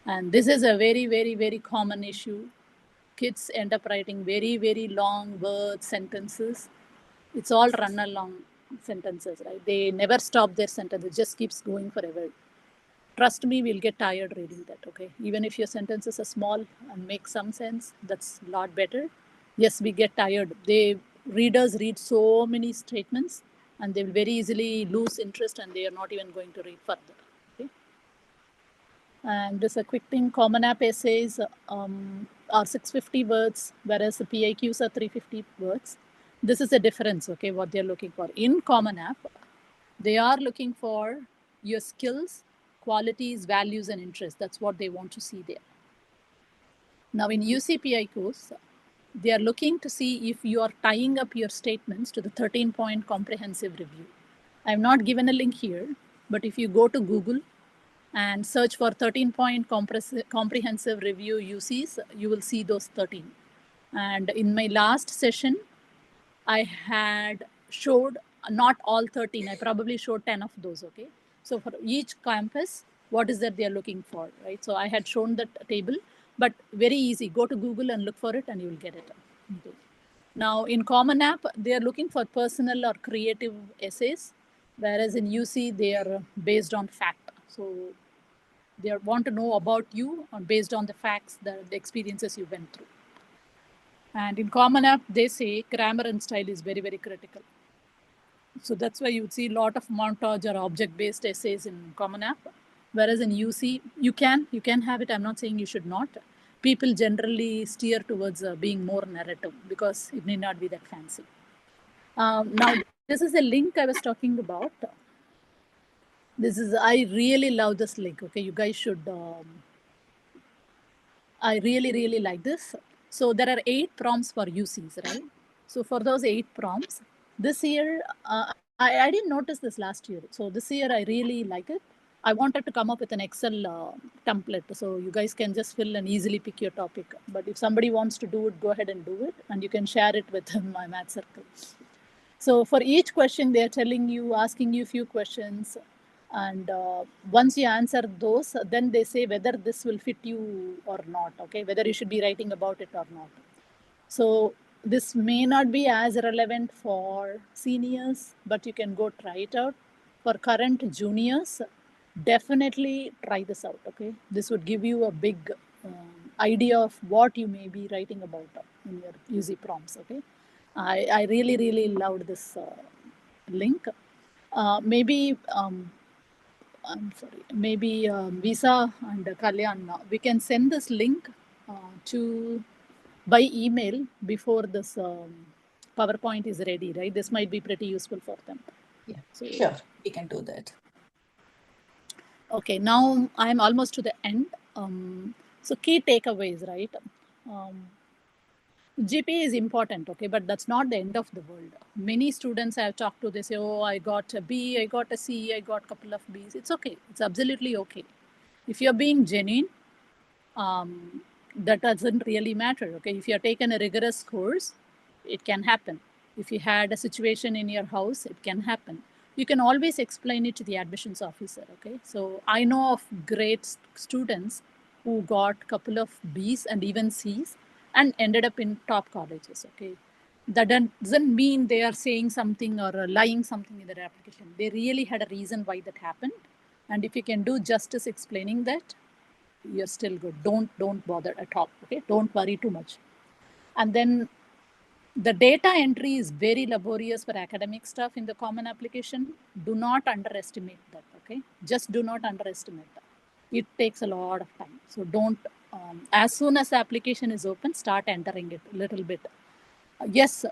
And this is a very, very, very common issue. Kids end up writing very, very long words, sentences. It's all run along sentences, right? They never stop their sentence. It just keeps going forever. Trust me, we'll get tired reading that, okay? Even if your sentences are small and make some sense, that's a lot better. Yes, we get tired. Readers read so many statements and they will very easily lose interest and they are not even going to read further, okay? And just a quick thing, Common App essays are 650 words, whereas the PIQs are 350 words. This is the difference, okay, what they're looking for. In Common App, they are looking for your skills, qualities, values, and interests. That's what they want to see there. Now in UC PIQs, they are looking to see if you are tying up your statements to the 13-point comprehensive review. I have not given a link here, but if you go to Google and search for 13-point comprehensive review UCs, you will see those 13. And in my last session, I had showed not all 13, I probably showed 10 of those, okay? So for each campus, what is that they're looking for, right? So I had shown that table, but very easy. Go to Google and look for it and you will get it. Okay. Now in Common App, they're looking for personal or creative essays, whereas in UC, they are based on fact. So they want to know about you based on the facts, the experiences you went through. And in Common App, they say grammar and style is very, very critical. So that's why you would see a lot of montage or object-based essays in Common App. Whereas in UC, you can have it. I'm not saying you should not. People generally steer towards being more narrative because it need not be that fancy. Now, this is a link I was talking about. I really love this link. Okay, you guys should. I really, really like this. So there are 8 prompts for UCs, right? So for those 8 prompts, this year, I didn't notice this last year. So this year, I really like it. I wanted to come up with an Excel template, so you guys can just fill and easily pick your topic. But if somebody wants to do it, go ahead and do it, and you can share it with my math circle. So for each question, they are telling you, asking you a few questions, and once you answer those, then they say whether this will fit you or not, okay, whether you should be writing about it or not. So this may not be as relevant for seniors, but you can go try it out. For current juniors, definitely try this out, okay? This would give you a big idea of what you may be writing about in your UZ prompts, okay? I really, really loved this link. Maybe, I'm sorry, maybe Visa and Kalyan, we can send this link to by email before this PowerPoint is ready, right? This might be pretty useful for them. Yeah, So, sure, we can do that. okay, now I'm almost to the end. So key takeaways, right? GPA is important, okay, but that's not the end of the world. Many students I've talked to, they say, oh, I got a B, I got a C, I got a couple of Bs. It's okay. It's absolutely okay. If you're being genuine, that doesn't really matter, okay? If you have taken a rigorous course, it can happen. If you had a situation in your house, it can happen. You can always explain it to the admissions officer, okay? So I know of great students who got a couple of Bs and even Cs and ended up in top colleges, okay? That doesn't mean they are saying something or lying something in their application. They really had a reason why that happened. And if you can do justice explaining that, you're still good. Don't bother at all, okay? Don't worry too much. And then the data entry is very laborious for academic stuff in the common application. Do not underestimate that, okay? Just do not underestimate that. It takes a lot of time. So don't, as soon as the application is open, start entering it a little bit. Yes,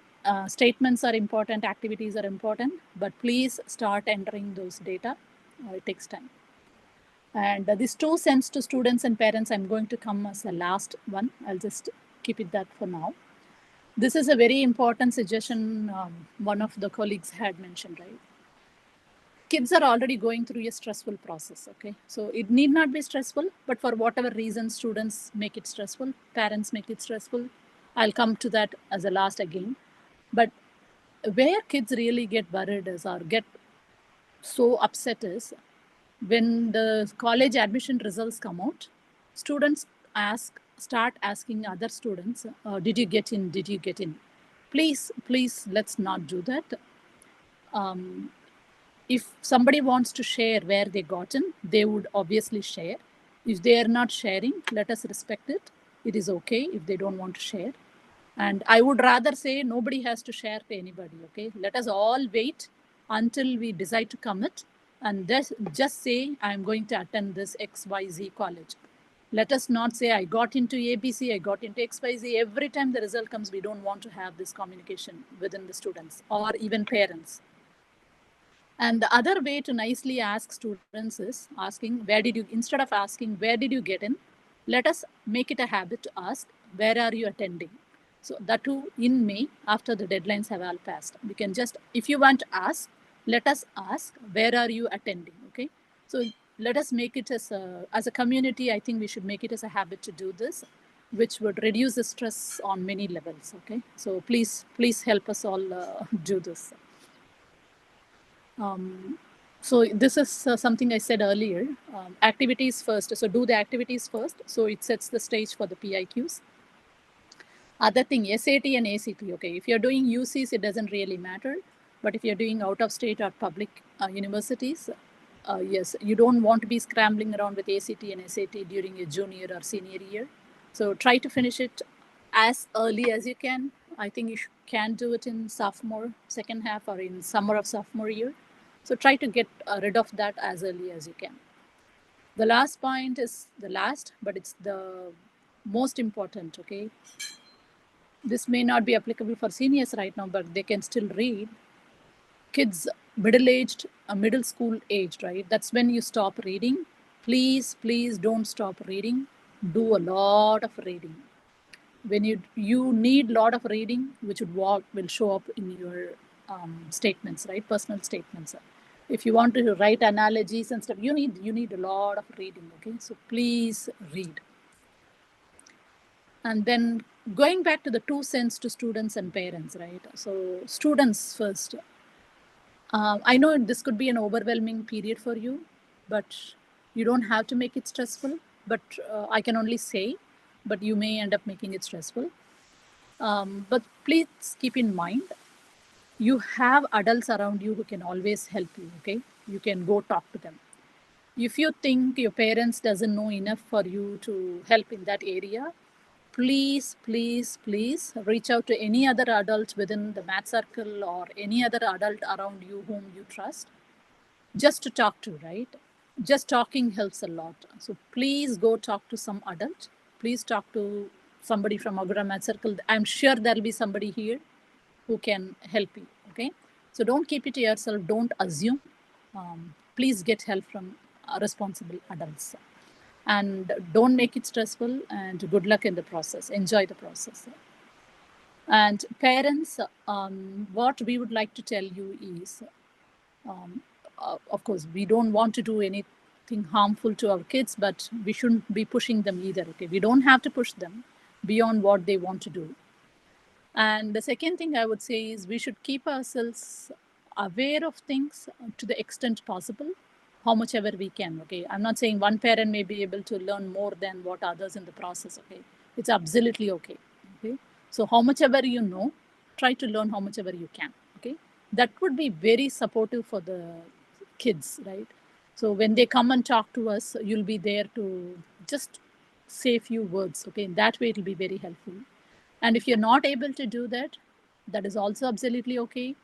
statements are important, activities are important, but please start entering those data. It takes time. And these 2 cents to students and parents, I'm going to come as the last one. I'll just keep it that for now. This is a very important suggestion one of the colleagues had mentioned, right? Kids are already going through a stressful process, okay? So it need not be stressful, but for whatever reason, students make it stressful, parents make it stressful. I'll come to that as a last again. But where kids really get worried is or get so upset is when the college admission results come out, students start asking other students, did you get in? Did you get in? Please, let's not do that. If somebody wants to share where they got in, they would obviously share. If they are not sharing, let us respect it. It is okay if they don't want to share. And I would rather say nobody has to share to anybody, okay? Let us all wait until we decide to commit and just say, I'm going to attend this XYZ college. Let us not say, I got into ABC, I got into XYZ. Every time the result comes, we don't want to have this communication within the students or even parents. And the other way to nicely ask students is asking, instead of asking, where did you get in? Let us make it a habit to ask, where are you attending? So that too in May, after the deadlines have all passed. We can just, if you want to ask, let us ask, where are you attending, okay? So let us make it as a community, I think we should make it as a habit to do this, which would reduce the stress on many levels, okay? So please help us all do this. So this is something I said earlier, activities first. So do the activities first. So it sets the stage for the PIQs. Other thing, SAT and ACT, okay. If you're doing UCs, it doesn't really matter. But if you're doing out of state or public universities, yes, you don't want to be scrambling around with ACT and SAT during your junior or senior year. So try to finish it as early as you can. I think you can do it in sophomore, second half, or in summer of sophomore year. So try to get rid of that as early as you can. The last point is the last, but it's the most important, okay? This may not be applicable for seniors right now, but they can still read. Kids, middle-aged, middle school aged, right? That's when you stop reading. Please don't stop reading. Do a lot of reading. When you need a lot of reading, which will show up in your statements, right? Personal statements. If you want to write analogies and stuff, you need a lot of reading, okay? So please read. And then going back to the 2 cents to students and parents, right? So students first. I know this could be an overwhelming period for you, but you don't have to make it stressful. But I can only say, but you may end up making it stressful. But please keep in mind, you have adults around you who can always help you, okay? You can go talk to them. If you think your parents doesn't know enough for you to help in that area, please, please, please reach out to any other adult within the math circle or any other adult around you whom you trust, just to talk to, right? Just talking helps a lot. So please go talk to some adult. Please talk to somebody from Agora Math Circle. I'm sure there'll be somebody here who can help you, okay? So don't keep it to yourself, don't assume. Please get help from responsible adults. And don't make it stressful, and good luck in the process. Enjoy the process. And parents, what we would like to tell you is, of course, we don't want to do anything harmful to our kids, but we shouldn't be pushing them either, okay? We don't have to push them beyond what they want to do. And the second thing I would say is we should keep ourselves aware of things to the extent possible, how much ever we can, okay? I'm not saying one parent may be able to learn more than what others in the process, okay? It's absolutely okay, okay? So how much ever you know, try to learn how much ever you can, okay? That would be very supportive for the kids, right? So when they come and talk to us, you'll be there to just say a few words, okay? In that way, it'll be very helpful. And if you're not able to do that, that is also absolutely okay.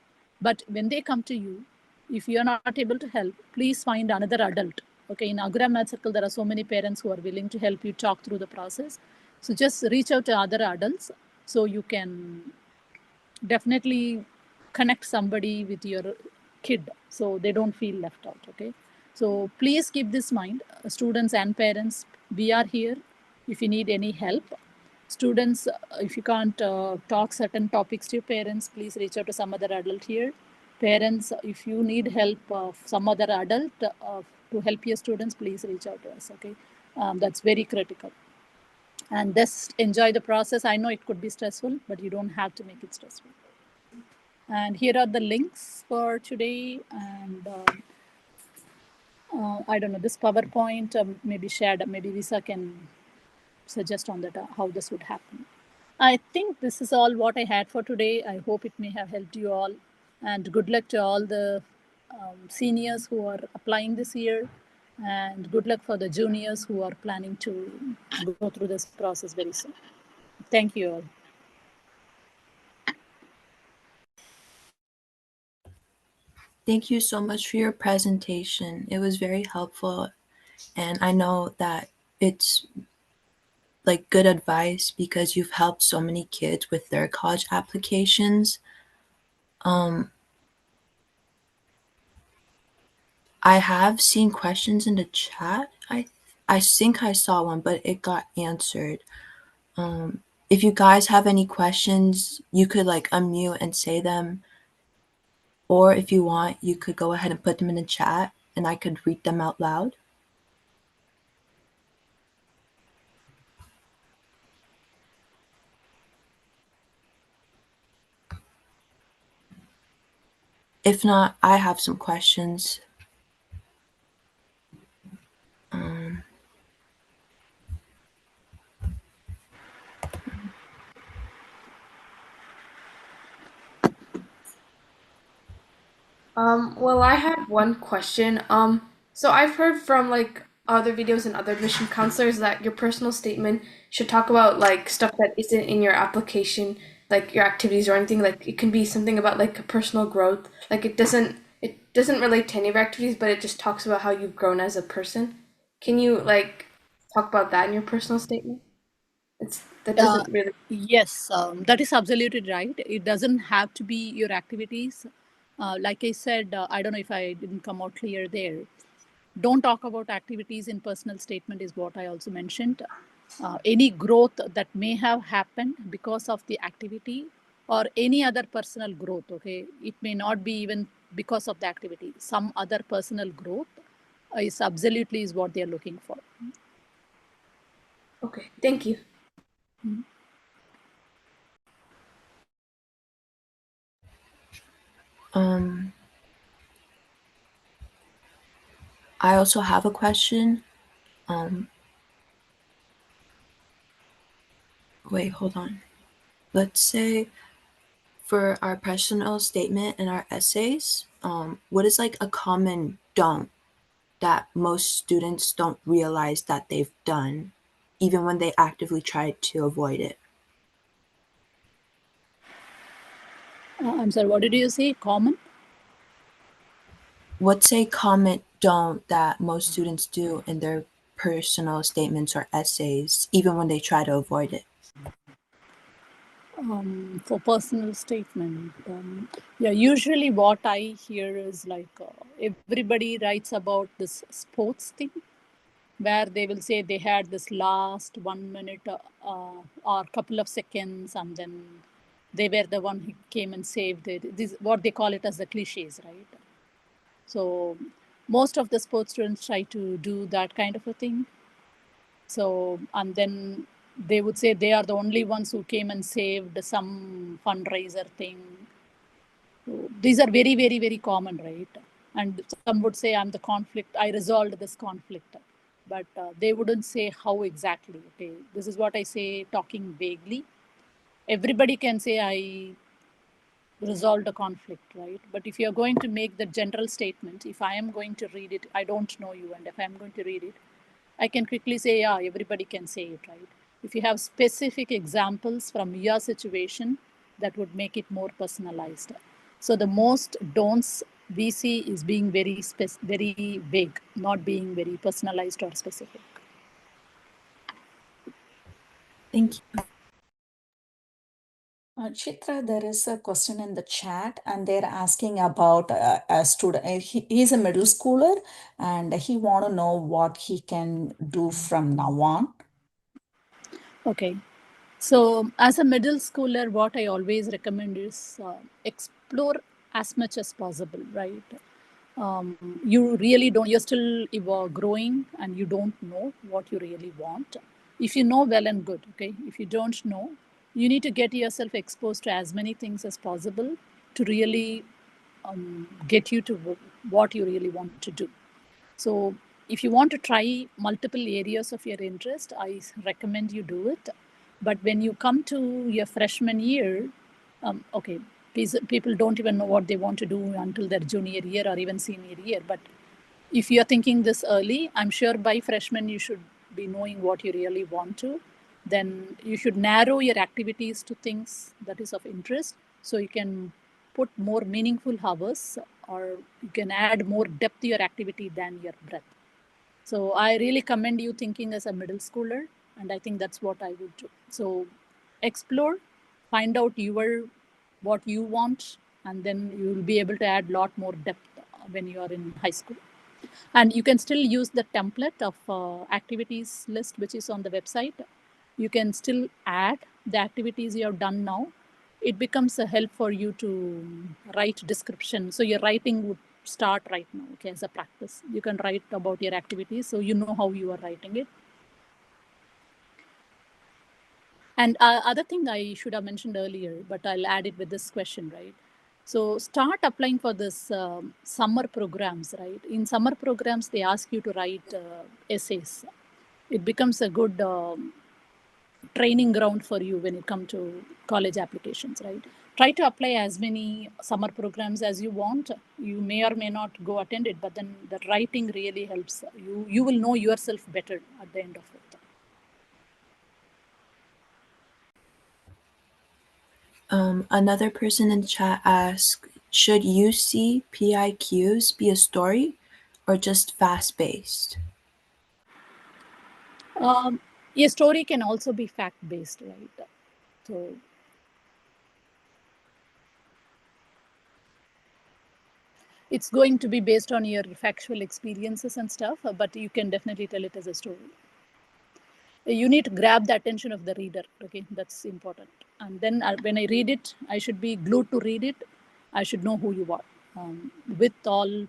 But when they come to you, if you're not able to help, please find another adult. Okay, in Agora Math Circle, there are so many parents who are willing to help you talk through the process. So just reach out to other adults so you can definitely connect somebody with your kid so they don't feel left out, okay? So please keep this in mind, students and parents, we are here if you need any help. Students, if you can't talk certain topics to your parents, please reach out to some other adult here. Parents, if you need help of some other adult to help your students, please reach out to us, okay? That's very critical. And just enjoy the process. I know it could be stressful, but you don't have to make it stressful. And here are the links for today. And I don't know, this PowerPoint maybe shared, maybe Visa can suggest on that how this would happen. I think this is all what I had for today. I hope it may have helped you all. And good luck to all the seniors who are applying this year. And good luck for the juniors who are planning to go through this process very soon. Thank you all. Thank you so much for your presentation. It was very helpful, and I know that it's like good advice because you've helped so many kids with their college applications. I have seen questions in the chat. I think I saw one, but it got answered. If you guys have any questions, you could like unmute and say them. Or if you want, you could go ahead and put them in the chat and I could read them out loud. If not, I have some questions. Well, I had one question. So I've heard from like other videos and other admission counselors that your personal statement should talk about like stuff that isn't in your application, like your activities or anything. Like it can be something about like personal growth. Like it doesn't relate to any of your activities, but it just talks about how you've grown as a person. Can you like talk about that in your personal statement? That doesn't really. Yes, that is absolutely right. It doesn't have to be your activities. Like I said, I don't know if I didn't come out clear there. Don't talk about activities in personal statement is what I also mentioned. Any growth that may have happened because of the activity or any other personal growth, okay? It may not be even because of the activity. Some other personal growth is absolutely is what they are looking for. Okay, thank you. I also have a question. Wait, hold on. Let's say for our personal statement and our essays, what is like a common don't that most students don't realize that they've done, even when they actively try to avoid it? I'm sorry, what did you say? Common? What's a common don't that most students do in their personal statements or essays, even when they try to avoid it? For personal statement, yeah, usually what I hear is like everybody writes about this sports thing, where they will say they had this last 1 minute or couple of seconds, and then they were the one who came and saved it. This what they call it as the cliches, right? So most of the sports students try to do that kind of a thing. So, and then they would say they are the only ones who came and saved some fundraiser thing. So these are very, very, very common, right? And some would say, I'm the conflict, I resolved this conflict. But they wouldn't say how exactly. Okay, this is what I say, talking vaguely. Everybody can say, I resolved a conflict, right? But if you're going to make the general statement, if I am going to read it, I don't know you, and if I'm going to read it, I can quickly say, yeah, everybody can say it, right? If you have specific examples from your situation, that would make it more personalized. So the most don'ts we see is being very vague, not being very personalized or specific. Thank you. Chitra, there is a question in the chat, and they're asking about a student. He's a middle schooler, and he want to know what he can do from now on. Okay. So as a middle schooler, what I always recommend is explore as much as possible, right? You really don't, you're still growing and you don't know what you really want. If you know, well and good, okay? If you don't know, you need to get yourself exposed to as many things as possible to really get you to what you really want to do. So if you want to try multiple areas of your interest, I recommend you do it. But when you come to your freshman year, okay, people don't even know what they want to do until their junior year or even senior year. But if you're thinking this early, I'm sure by freshman you should be knowing what you really want to. Then you should narrow your activities to things that is of interest, so you can put more meaningful hours, or you can add more depth to your activity than your breadth. So I really commend you thinking as a middle schooler, and I think that's what I would do. So explore, find out what you want, and then you will be able to add a lot more depth when you are in high school. And you can still use the template of activities list, which is on the website. You can still add the activities you have done now. It becomes a help for you to write description. So your writing would start right now, okay, as a practice. You can write about your activities, so you know how you are writing it. And other thing I should have mentioned earlier, but I'll add it with this question, right? So start applying for this summer programs, right? In summer programs, they ask you to write essays. It becomes a good training ground for you when it comes to college applications, right? Try to apply as many summer programs as you want. You may or may not go attend it, but then the writing really helps. You will know yourself better at the end of it. Another person in the chat asked, should UC PIQs be a story or just fast-paced? A story can also be fact-based, right? So it's going to be based on your factual experiences and stuff, but you can definitely tell it as a story. You need to grab the attention of the reader, okay? That's important. And then when I read it, I should be glued to read it. I should know who you are. with all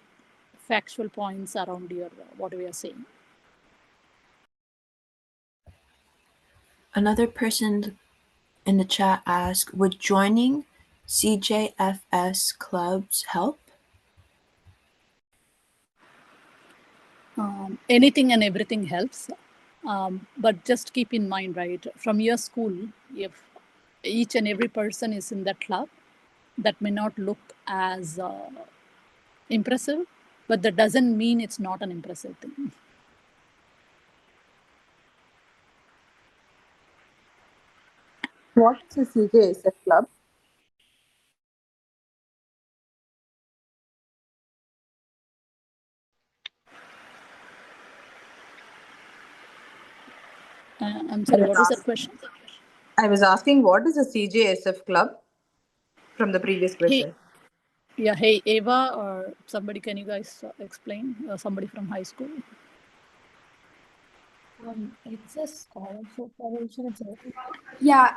factual points around your what we are saying. Another person in the chat asked, would joining CJFS clubs help? Anything and everything helps. But just keep in mind, right, from your school, if each and every person is in that club, that may not look as impressive, but that doesn't mean it's not an impressive thing. What is a CJSF club? I'm sorry, what was that question? I was asking what is a CJSF club from the previous question. Hey, Eva or somebody, can you guys explain? Somebody from high school? It's a scholarship provision. Yeah,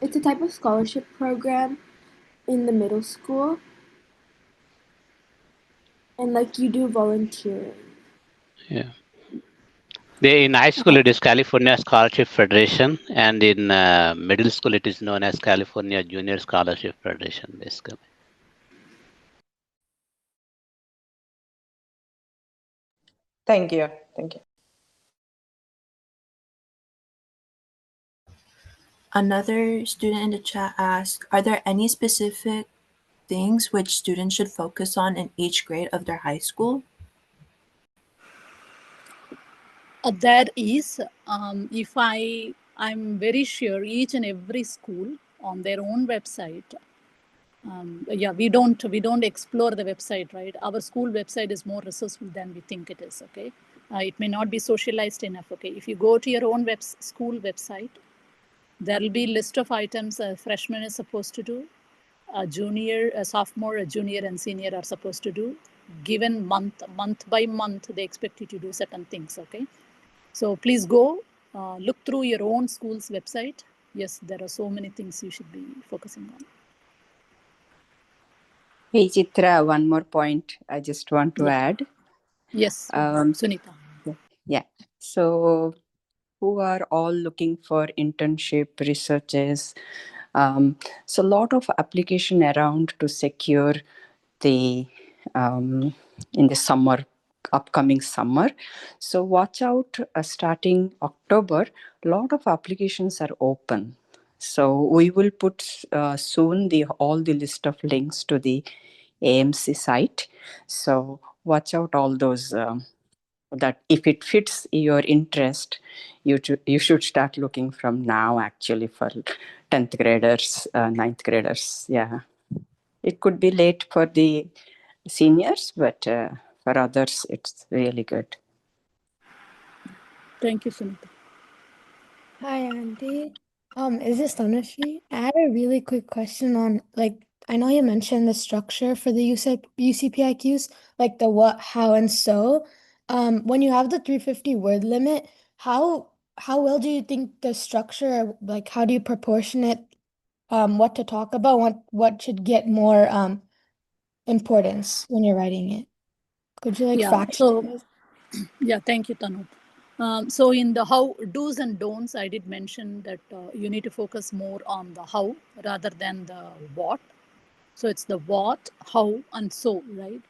It's a type of scholarship program in the middle school. And like you do volunteering. Yeah. In high school, it is California Scholarship Federation, and in middle school, it is known as California Junior Scholarship Federation, basically. Thank you. Thank you. Another student in the chat asked, are there any specific things which students should focus on in each grade of their high school? There is, I'm very sure each and every school on their own website. We don't explore the website, right? Our school website is more resourceful than we think it is. Okay, it may not be socialized enough. Okay, if you go to your own school website, there will be list of items a freshman is supposed to do, a junior, a sophomore, a junior, and senior are supposed to do. Given month by month, they expect you to do certain things. Okay. So please go look through your own school's website. Yes, there are so many things you should be focusing on. Hey, Chitra, one more point I just want to add. Yes, Sunita. Yeah. So who are all looking for internship researches? So a lot of application around to secure the in the summer, upcoming summer. So watch out, starting October, a lot of applications are open. So we will put soon all the list of links to the AMC site. So watch out all those that if it fits your interest, you should start looking from now actually for 10th graders, 9th graders. Yeah. It could be late for the seniors, but for others, it's really good. Thank you, Sunita. Hi, Auntie. Is this Tanushree? I had a really quick question on, like, I know you mentioned the structure for the UCPIQs, like the what, how, and so. When you have the 350 word limit, how well do you think the structure, like, how do you proportion it? What to talk about, what should get more importance when you're writing it? Could you like fact check this? Yeah, thank you, Tanu. So in the how do's and don'ts, I did mention that you need to focus more on the how rather than the what. So it's the what, how, and so, right?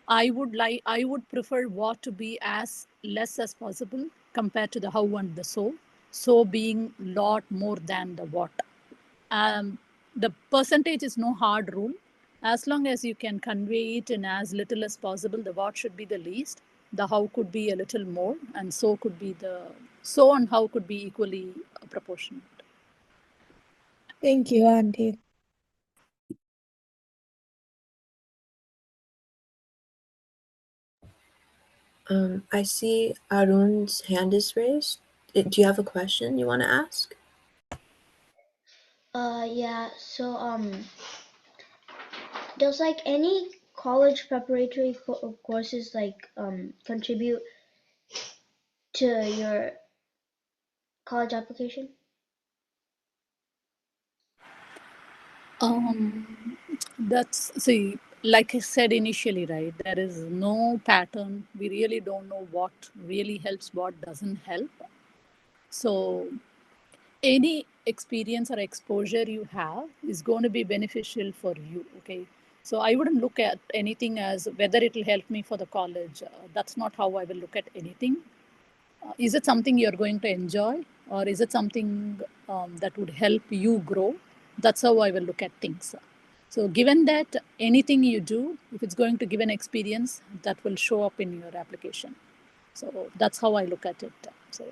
I would prefer what to be as less as possible compared to the how and the so. So being lot more than the what. The percentage is no hard rule. As long as you can convey it in as little as possible, the what should be the least, the how could be a little more, and so could be so and how could be equally proportionate. Thank you, Auntie. I see Arun's hand is raised. Do you have a question you want to ask? Yeah, so does like any college preparatory courses like contribute to your college application? See, like I said initially, right, there is no pattern. We really don't know what really helps, what doesn't help. So any experience or exposure you have is going to be beneficial for you, okay? So I wouldn't look at anything as whether it will help me for the college. That's not how I will look at anything. Is it something you're going to enjoy, or is it something that would help you grow? That's how I will look at things. So given that anything you do, if it's going to give an experience, that will show up in your application. So that's how I look at it. So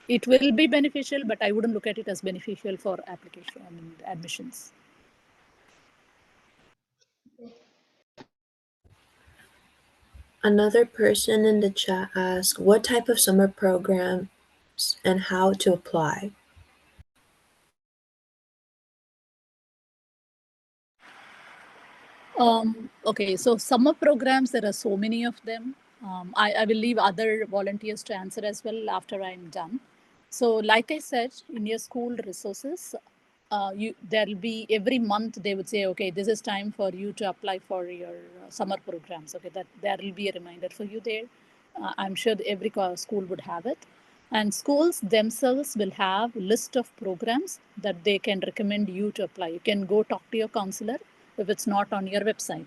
it will be beneficial, but I wouldn't look at it as beneficial for application and admissions. Another person in the chat asked what type of summer programs and how to apply. Okay, so summer programs, there are so many of them. I will leave other volunteers to answer as well after I'm done. So like I said, in your school resources, there'll be every month they would say, okay, this is time for you to apply for your summer programs. Okay, that there will be a reminder for you there. I'm sure every school would have it. And schools themselves will have a list of programs that they can recommend you to apply. You can go talk to your counselor if it's not on your website.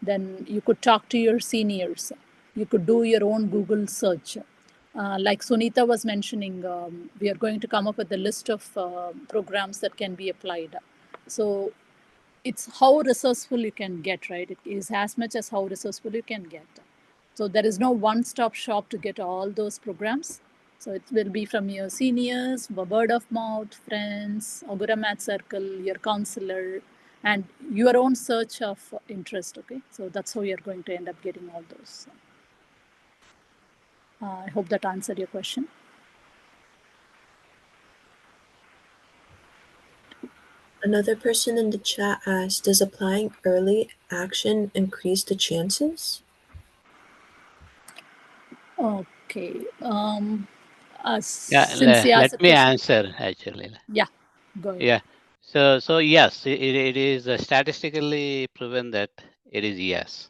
Then you could talk to your seniors. You could do your own Google search. Like Sunita was mentioning, we are going to come up with a list of programs that can be applied. So it's how resourceful you can get, right? It is as much as how resourceful you can get. So there is no one-stop shop to get all those programs. So it will be from your seniors, word of mouth, friends, Agora Math Circle, your counselor, and your own search of interest, okay? So that's how you're going to end up getting all those. I hope that answered your question. Another person in the chat asked, does applying early action increase the chances? Okay. Yeah, Since he asked let the me question. answer actually. Yeah, go ahead. Yeah. So yes, it is statistically proven that it is yes.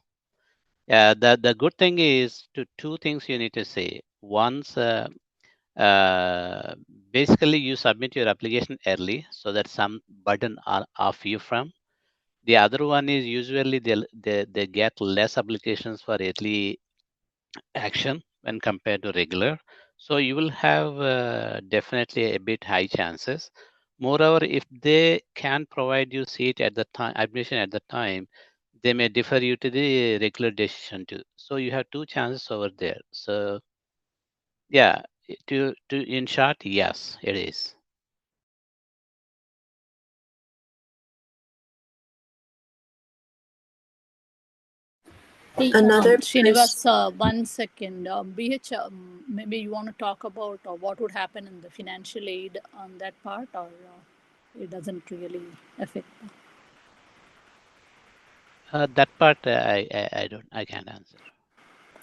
The good thing is two things you need to say. Once, basically you submit your application early so that some burden are off you from. The other one is usually they get less applications for early action when compared to regular. So you will have definitely a bit high chances. Moreover, if they can provide you seat at the time, admission at the time, they may defer you to the regular decision too. So you have two chances over there. So yeah, in short, yes, it is. Hey, Another Srinivas, 1 second. BH, maybe you want to talk about what would happen in the financial aid on that part, or it doesn't really affect? That part I can't answer.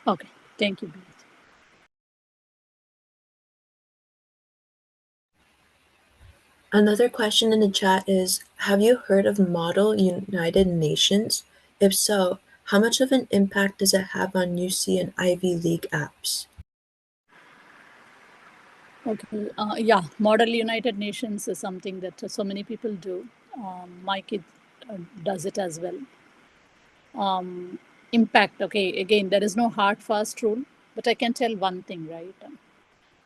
Okay, thank you, BH. Another question in the chat is, have you heard of Model United Nations? If so, how much of an impact does it have on UC and Ivy League apps? Okay, yeah, Model United Nations is something that so many people do. My kid does it as well. Impact, okay, again, there is no hard, fast rule, but I can tell one thing, right?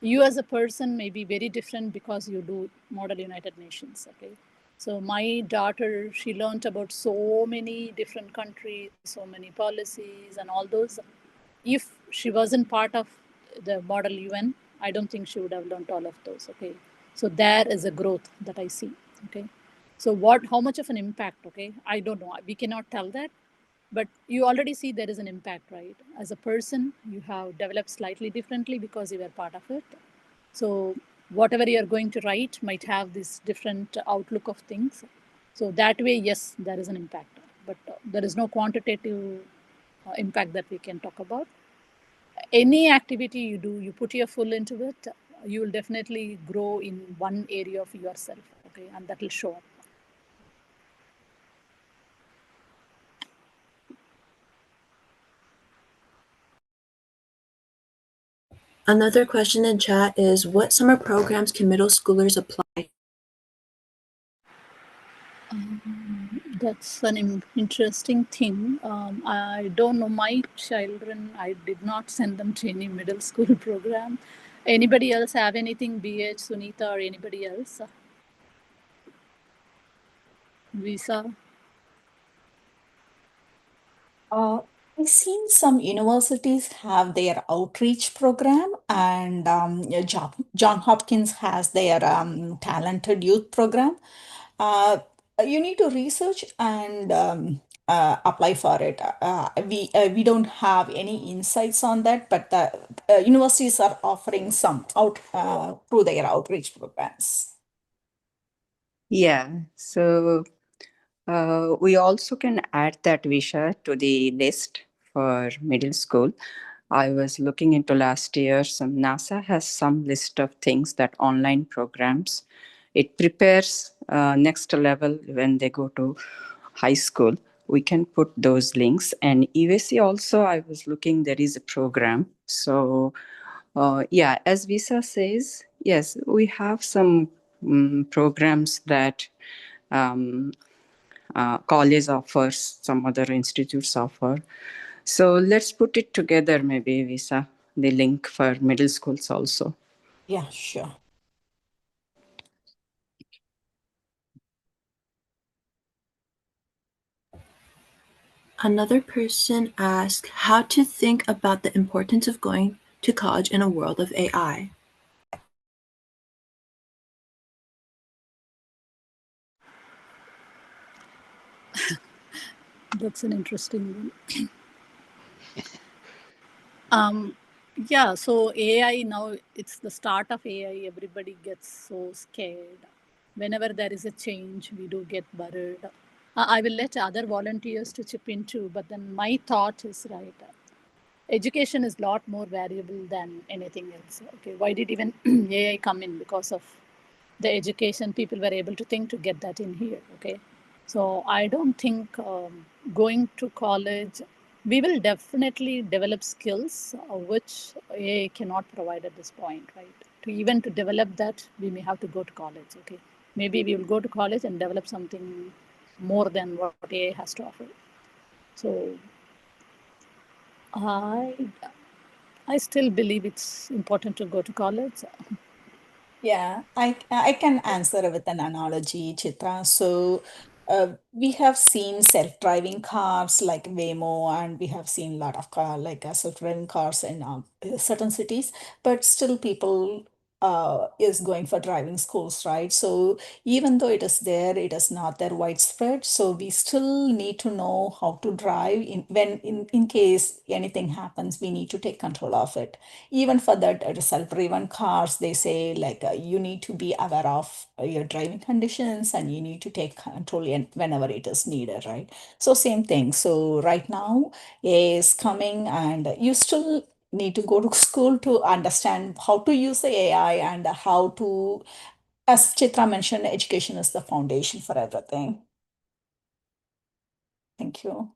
You as a person may be very different because you do Model United Nations, okay? So my daughter, she learned about so many different countries, so many policies and all those. If she wasn't part of the Model UN, I don't think she would have learned all of those, okay? So there is a growth that I see, okay? So how much of an impact, okay? I don't know, we cannot tell that, but you already see there is an impact, right? As a person, you have developed slightly differently because you were part of it. So whatever you're going to write might have this different outlook of things. So that way, yes, there is an impact, but there is no quantitative impact that we can talk about. Any activity you do, you put your full into it, you will definitely grow in one area of yourself, okay? And that will show up. Another question in chat is, what summer programs can middle schoolers apply? That's an interesting thing. I don't know my children. I did not send them to any middle school program. Anybody else have anything, BH, Sunita, or anybody else? Visa? I've seen some universities have their outreach program, and John Hopkins has their talented youth program. You need to research and apply for it. We don't have any insights on that, but the universities are offering some out through their outreach programs. Yeah, so we also can add that Visha to the list for middle school. I was looking into last year, some NASA has some list of things that online programs. It prepares next level when they go to high school. We can put those links. And EVC also, I was looking, there is a program. So yeah, as Visa says, yes, we have some programs that college offers, some other institutes offer. So let's put it together, maybe, Visa, the link for middle schools also. Yeah, sure. Another person asked how to think about the importance of going to college in a world of AI. That's an interesting one. Yeah, so AI now, it's the start of AI. Everybody gets so scared. Whenever there is a change, we do get worried. I will let other volunteers to chip in too, but then my thought is right. Education is a lot more variable than anything else. Okay, why did even AI come in? Because of the education people were able to think to get that in here. Okay, so I don't think going to college, we will definitely develop skills which AI cannot provide at this point, right? To develop that, we may have to go to college. Okay, maybe we will go to college and develop something more than what AI has to offer. So I still believe it's important to go to college. Yeah, I can answer with an analogy, Chitra. So we have seen self-driving cars like Waymo, and we have seen a lot of self-driving cars in certain cities, but still people is going for driving schools, right? So even though it is there, it is not that widespread. So we still need to know how to drive in case anything happens, we need to take control of it. Even for that self-driven cars, they say you need to be aware of your driving conditions and you need to take control whenever it is needed, right? So same thing. So right now AI is coming, and you still need to go to school to understand how to use the AI and how to, as Chitra mentioned, education is the foundation for everything. Thank you.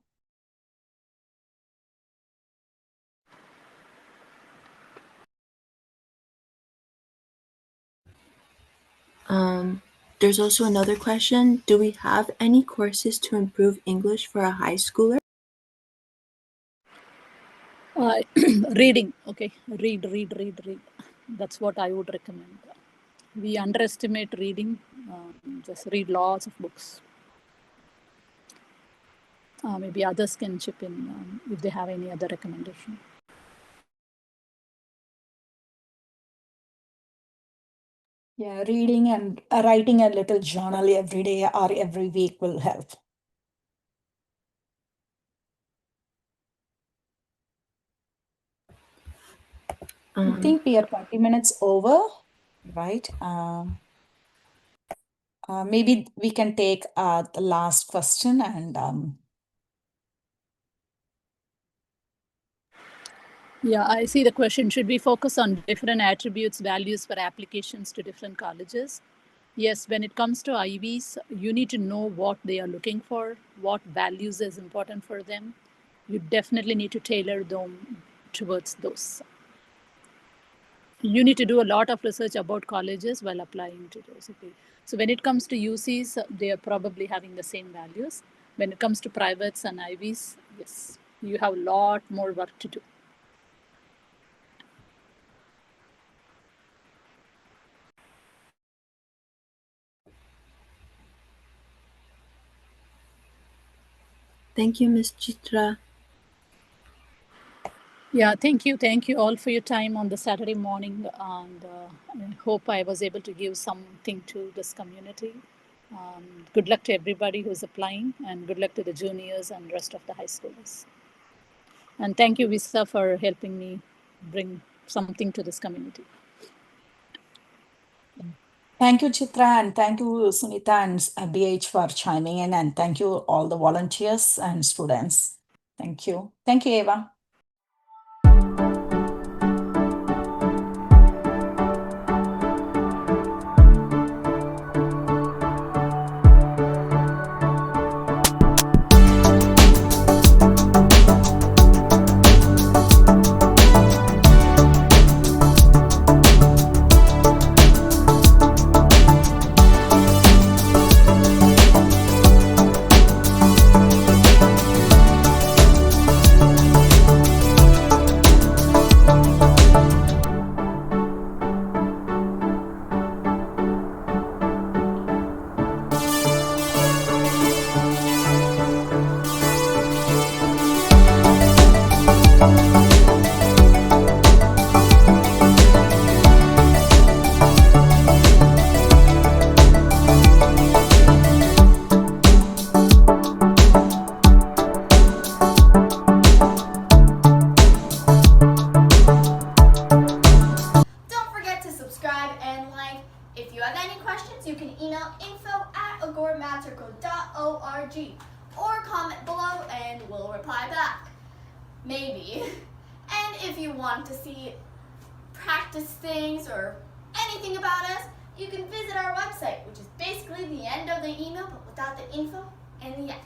There's also another question. Do we have any courses to improve English for a high schooler? Reading, okay, read. That's what I would recommend. We underestimate reading. Just read lots of books. Maybe others can chip in if they have any other recommendation. Yeah, reading and writing a little journal every day or every week will help. I think we are 20 minutes over, right? Maybe we can take the last question and Yeah, I see the question. Should we focus on different attributes, values for applications to different colleges? Yes, when it comes to IVs, you need to know what they are looking for, what values is important for them. You definitely need to tailor them towards those. you need to do a lot of research about colleges while applying to those. Okay. So when it comes to UCs, they are probably having the same values. When it comes to privates and IVs, yes, you have a lot more work to do. Thank you, Ms. Chitra. Yeah, thank you. Thank you all for your time on the Saturday morning. And I hope I was able to give something to this community. Good luck to everybody who's applying, and good luck to the juniors and rest of the high schoolers. And thank you, Visa, for helping me bring something to this community. Thank you, Chitra, and thank you, Sunita and BH for chiming in, and thank you all the volunteers and students. Thank you. Thank you, Eva. Don't forget to subscribe and like. If you have any questions, you can email info@agoramastercode.org or comment below and we'll reply back. Maybe. And if you want to see practice things or anything about us, you can visit our website, which is basically the end of the email but without the info and the at.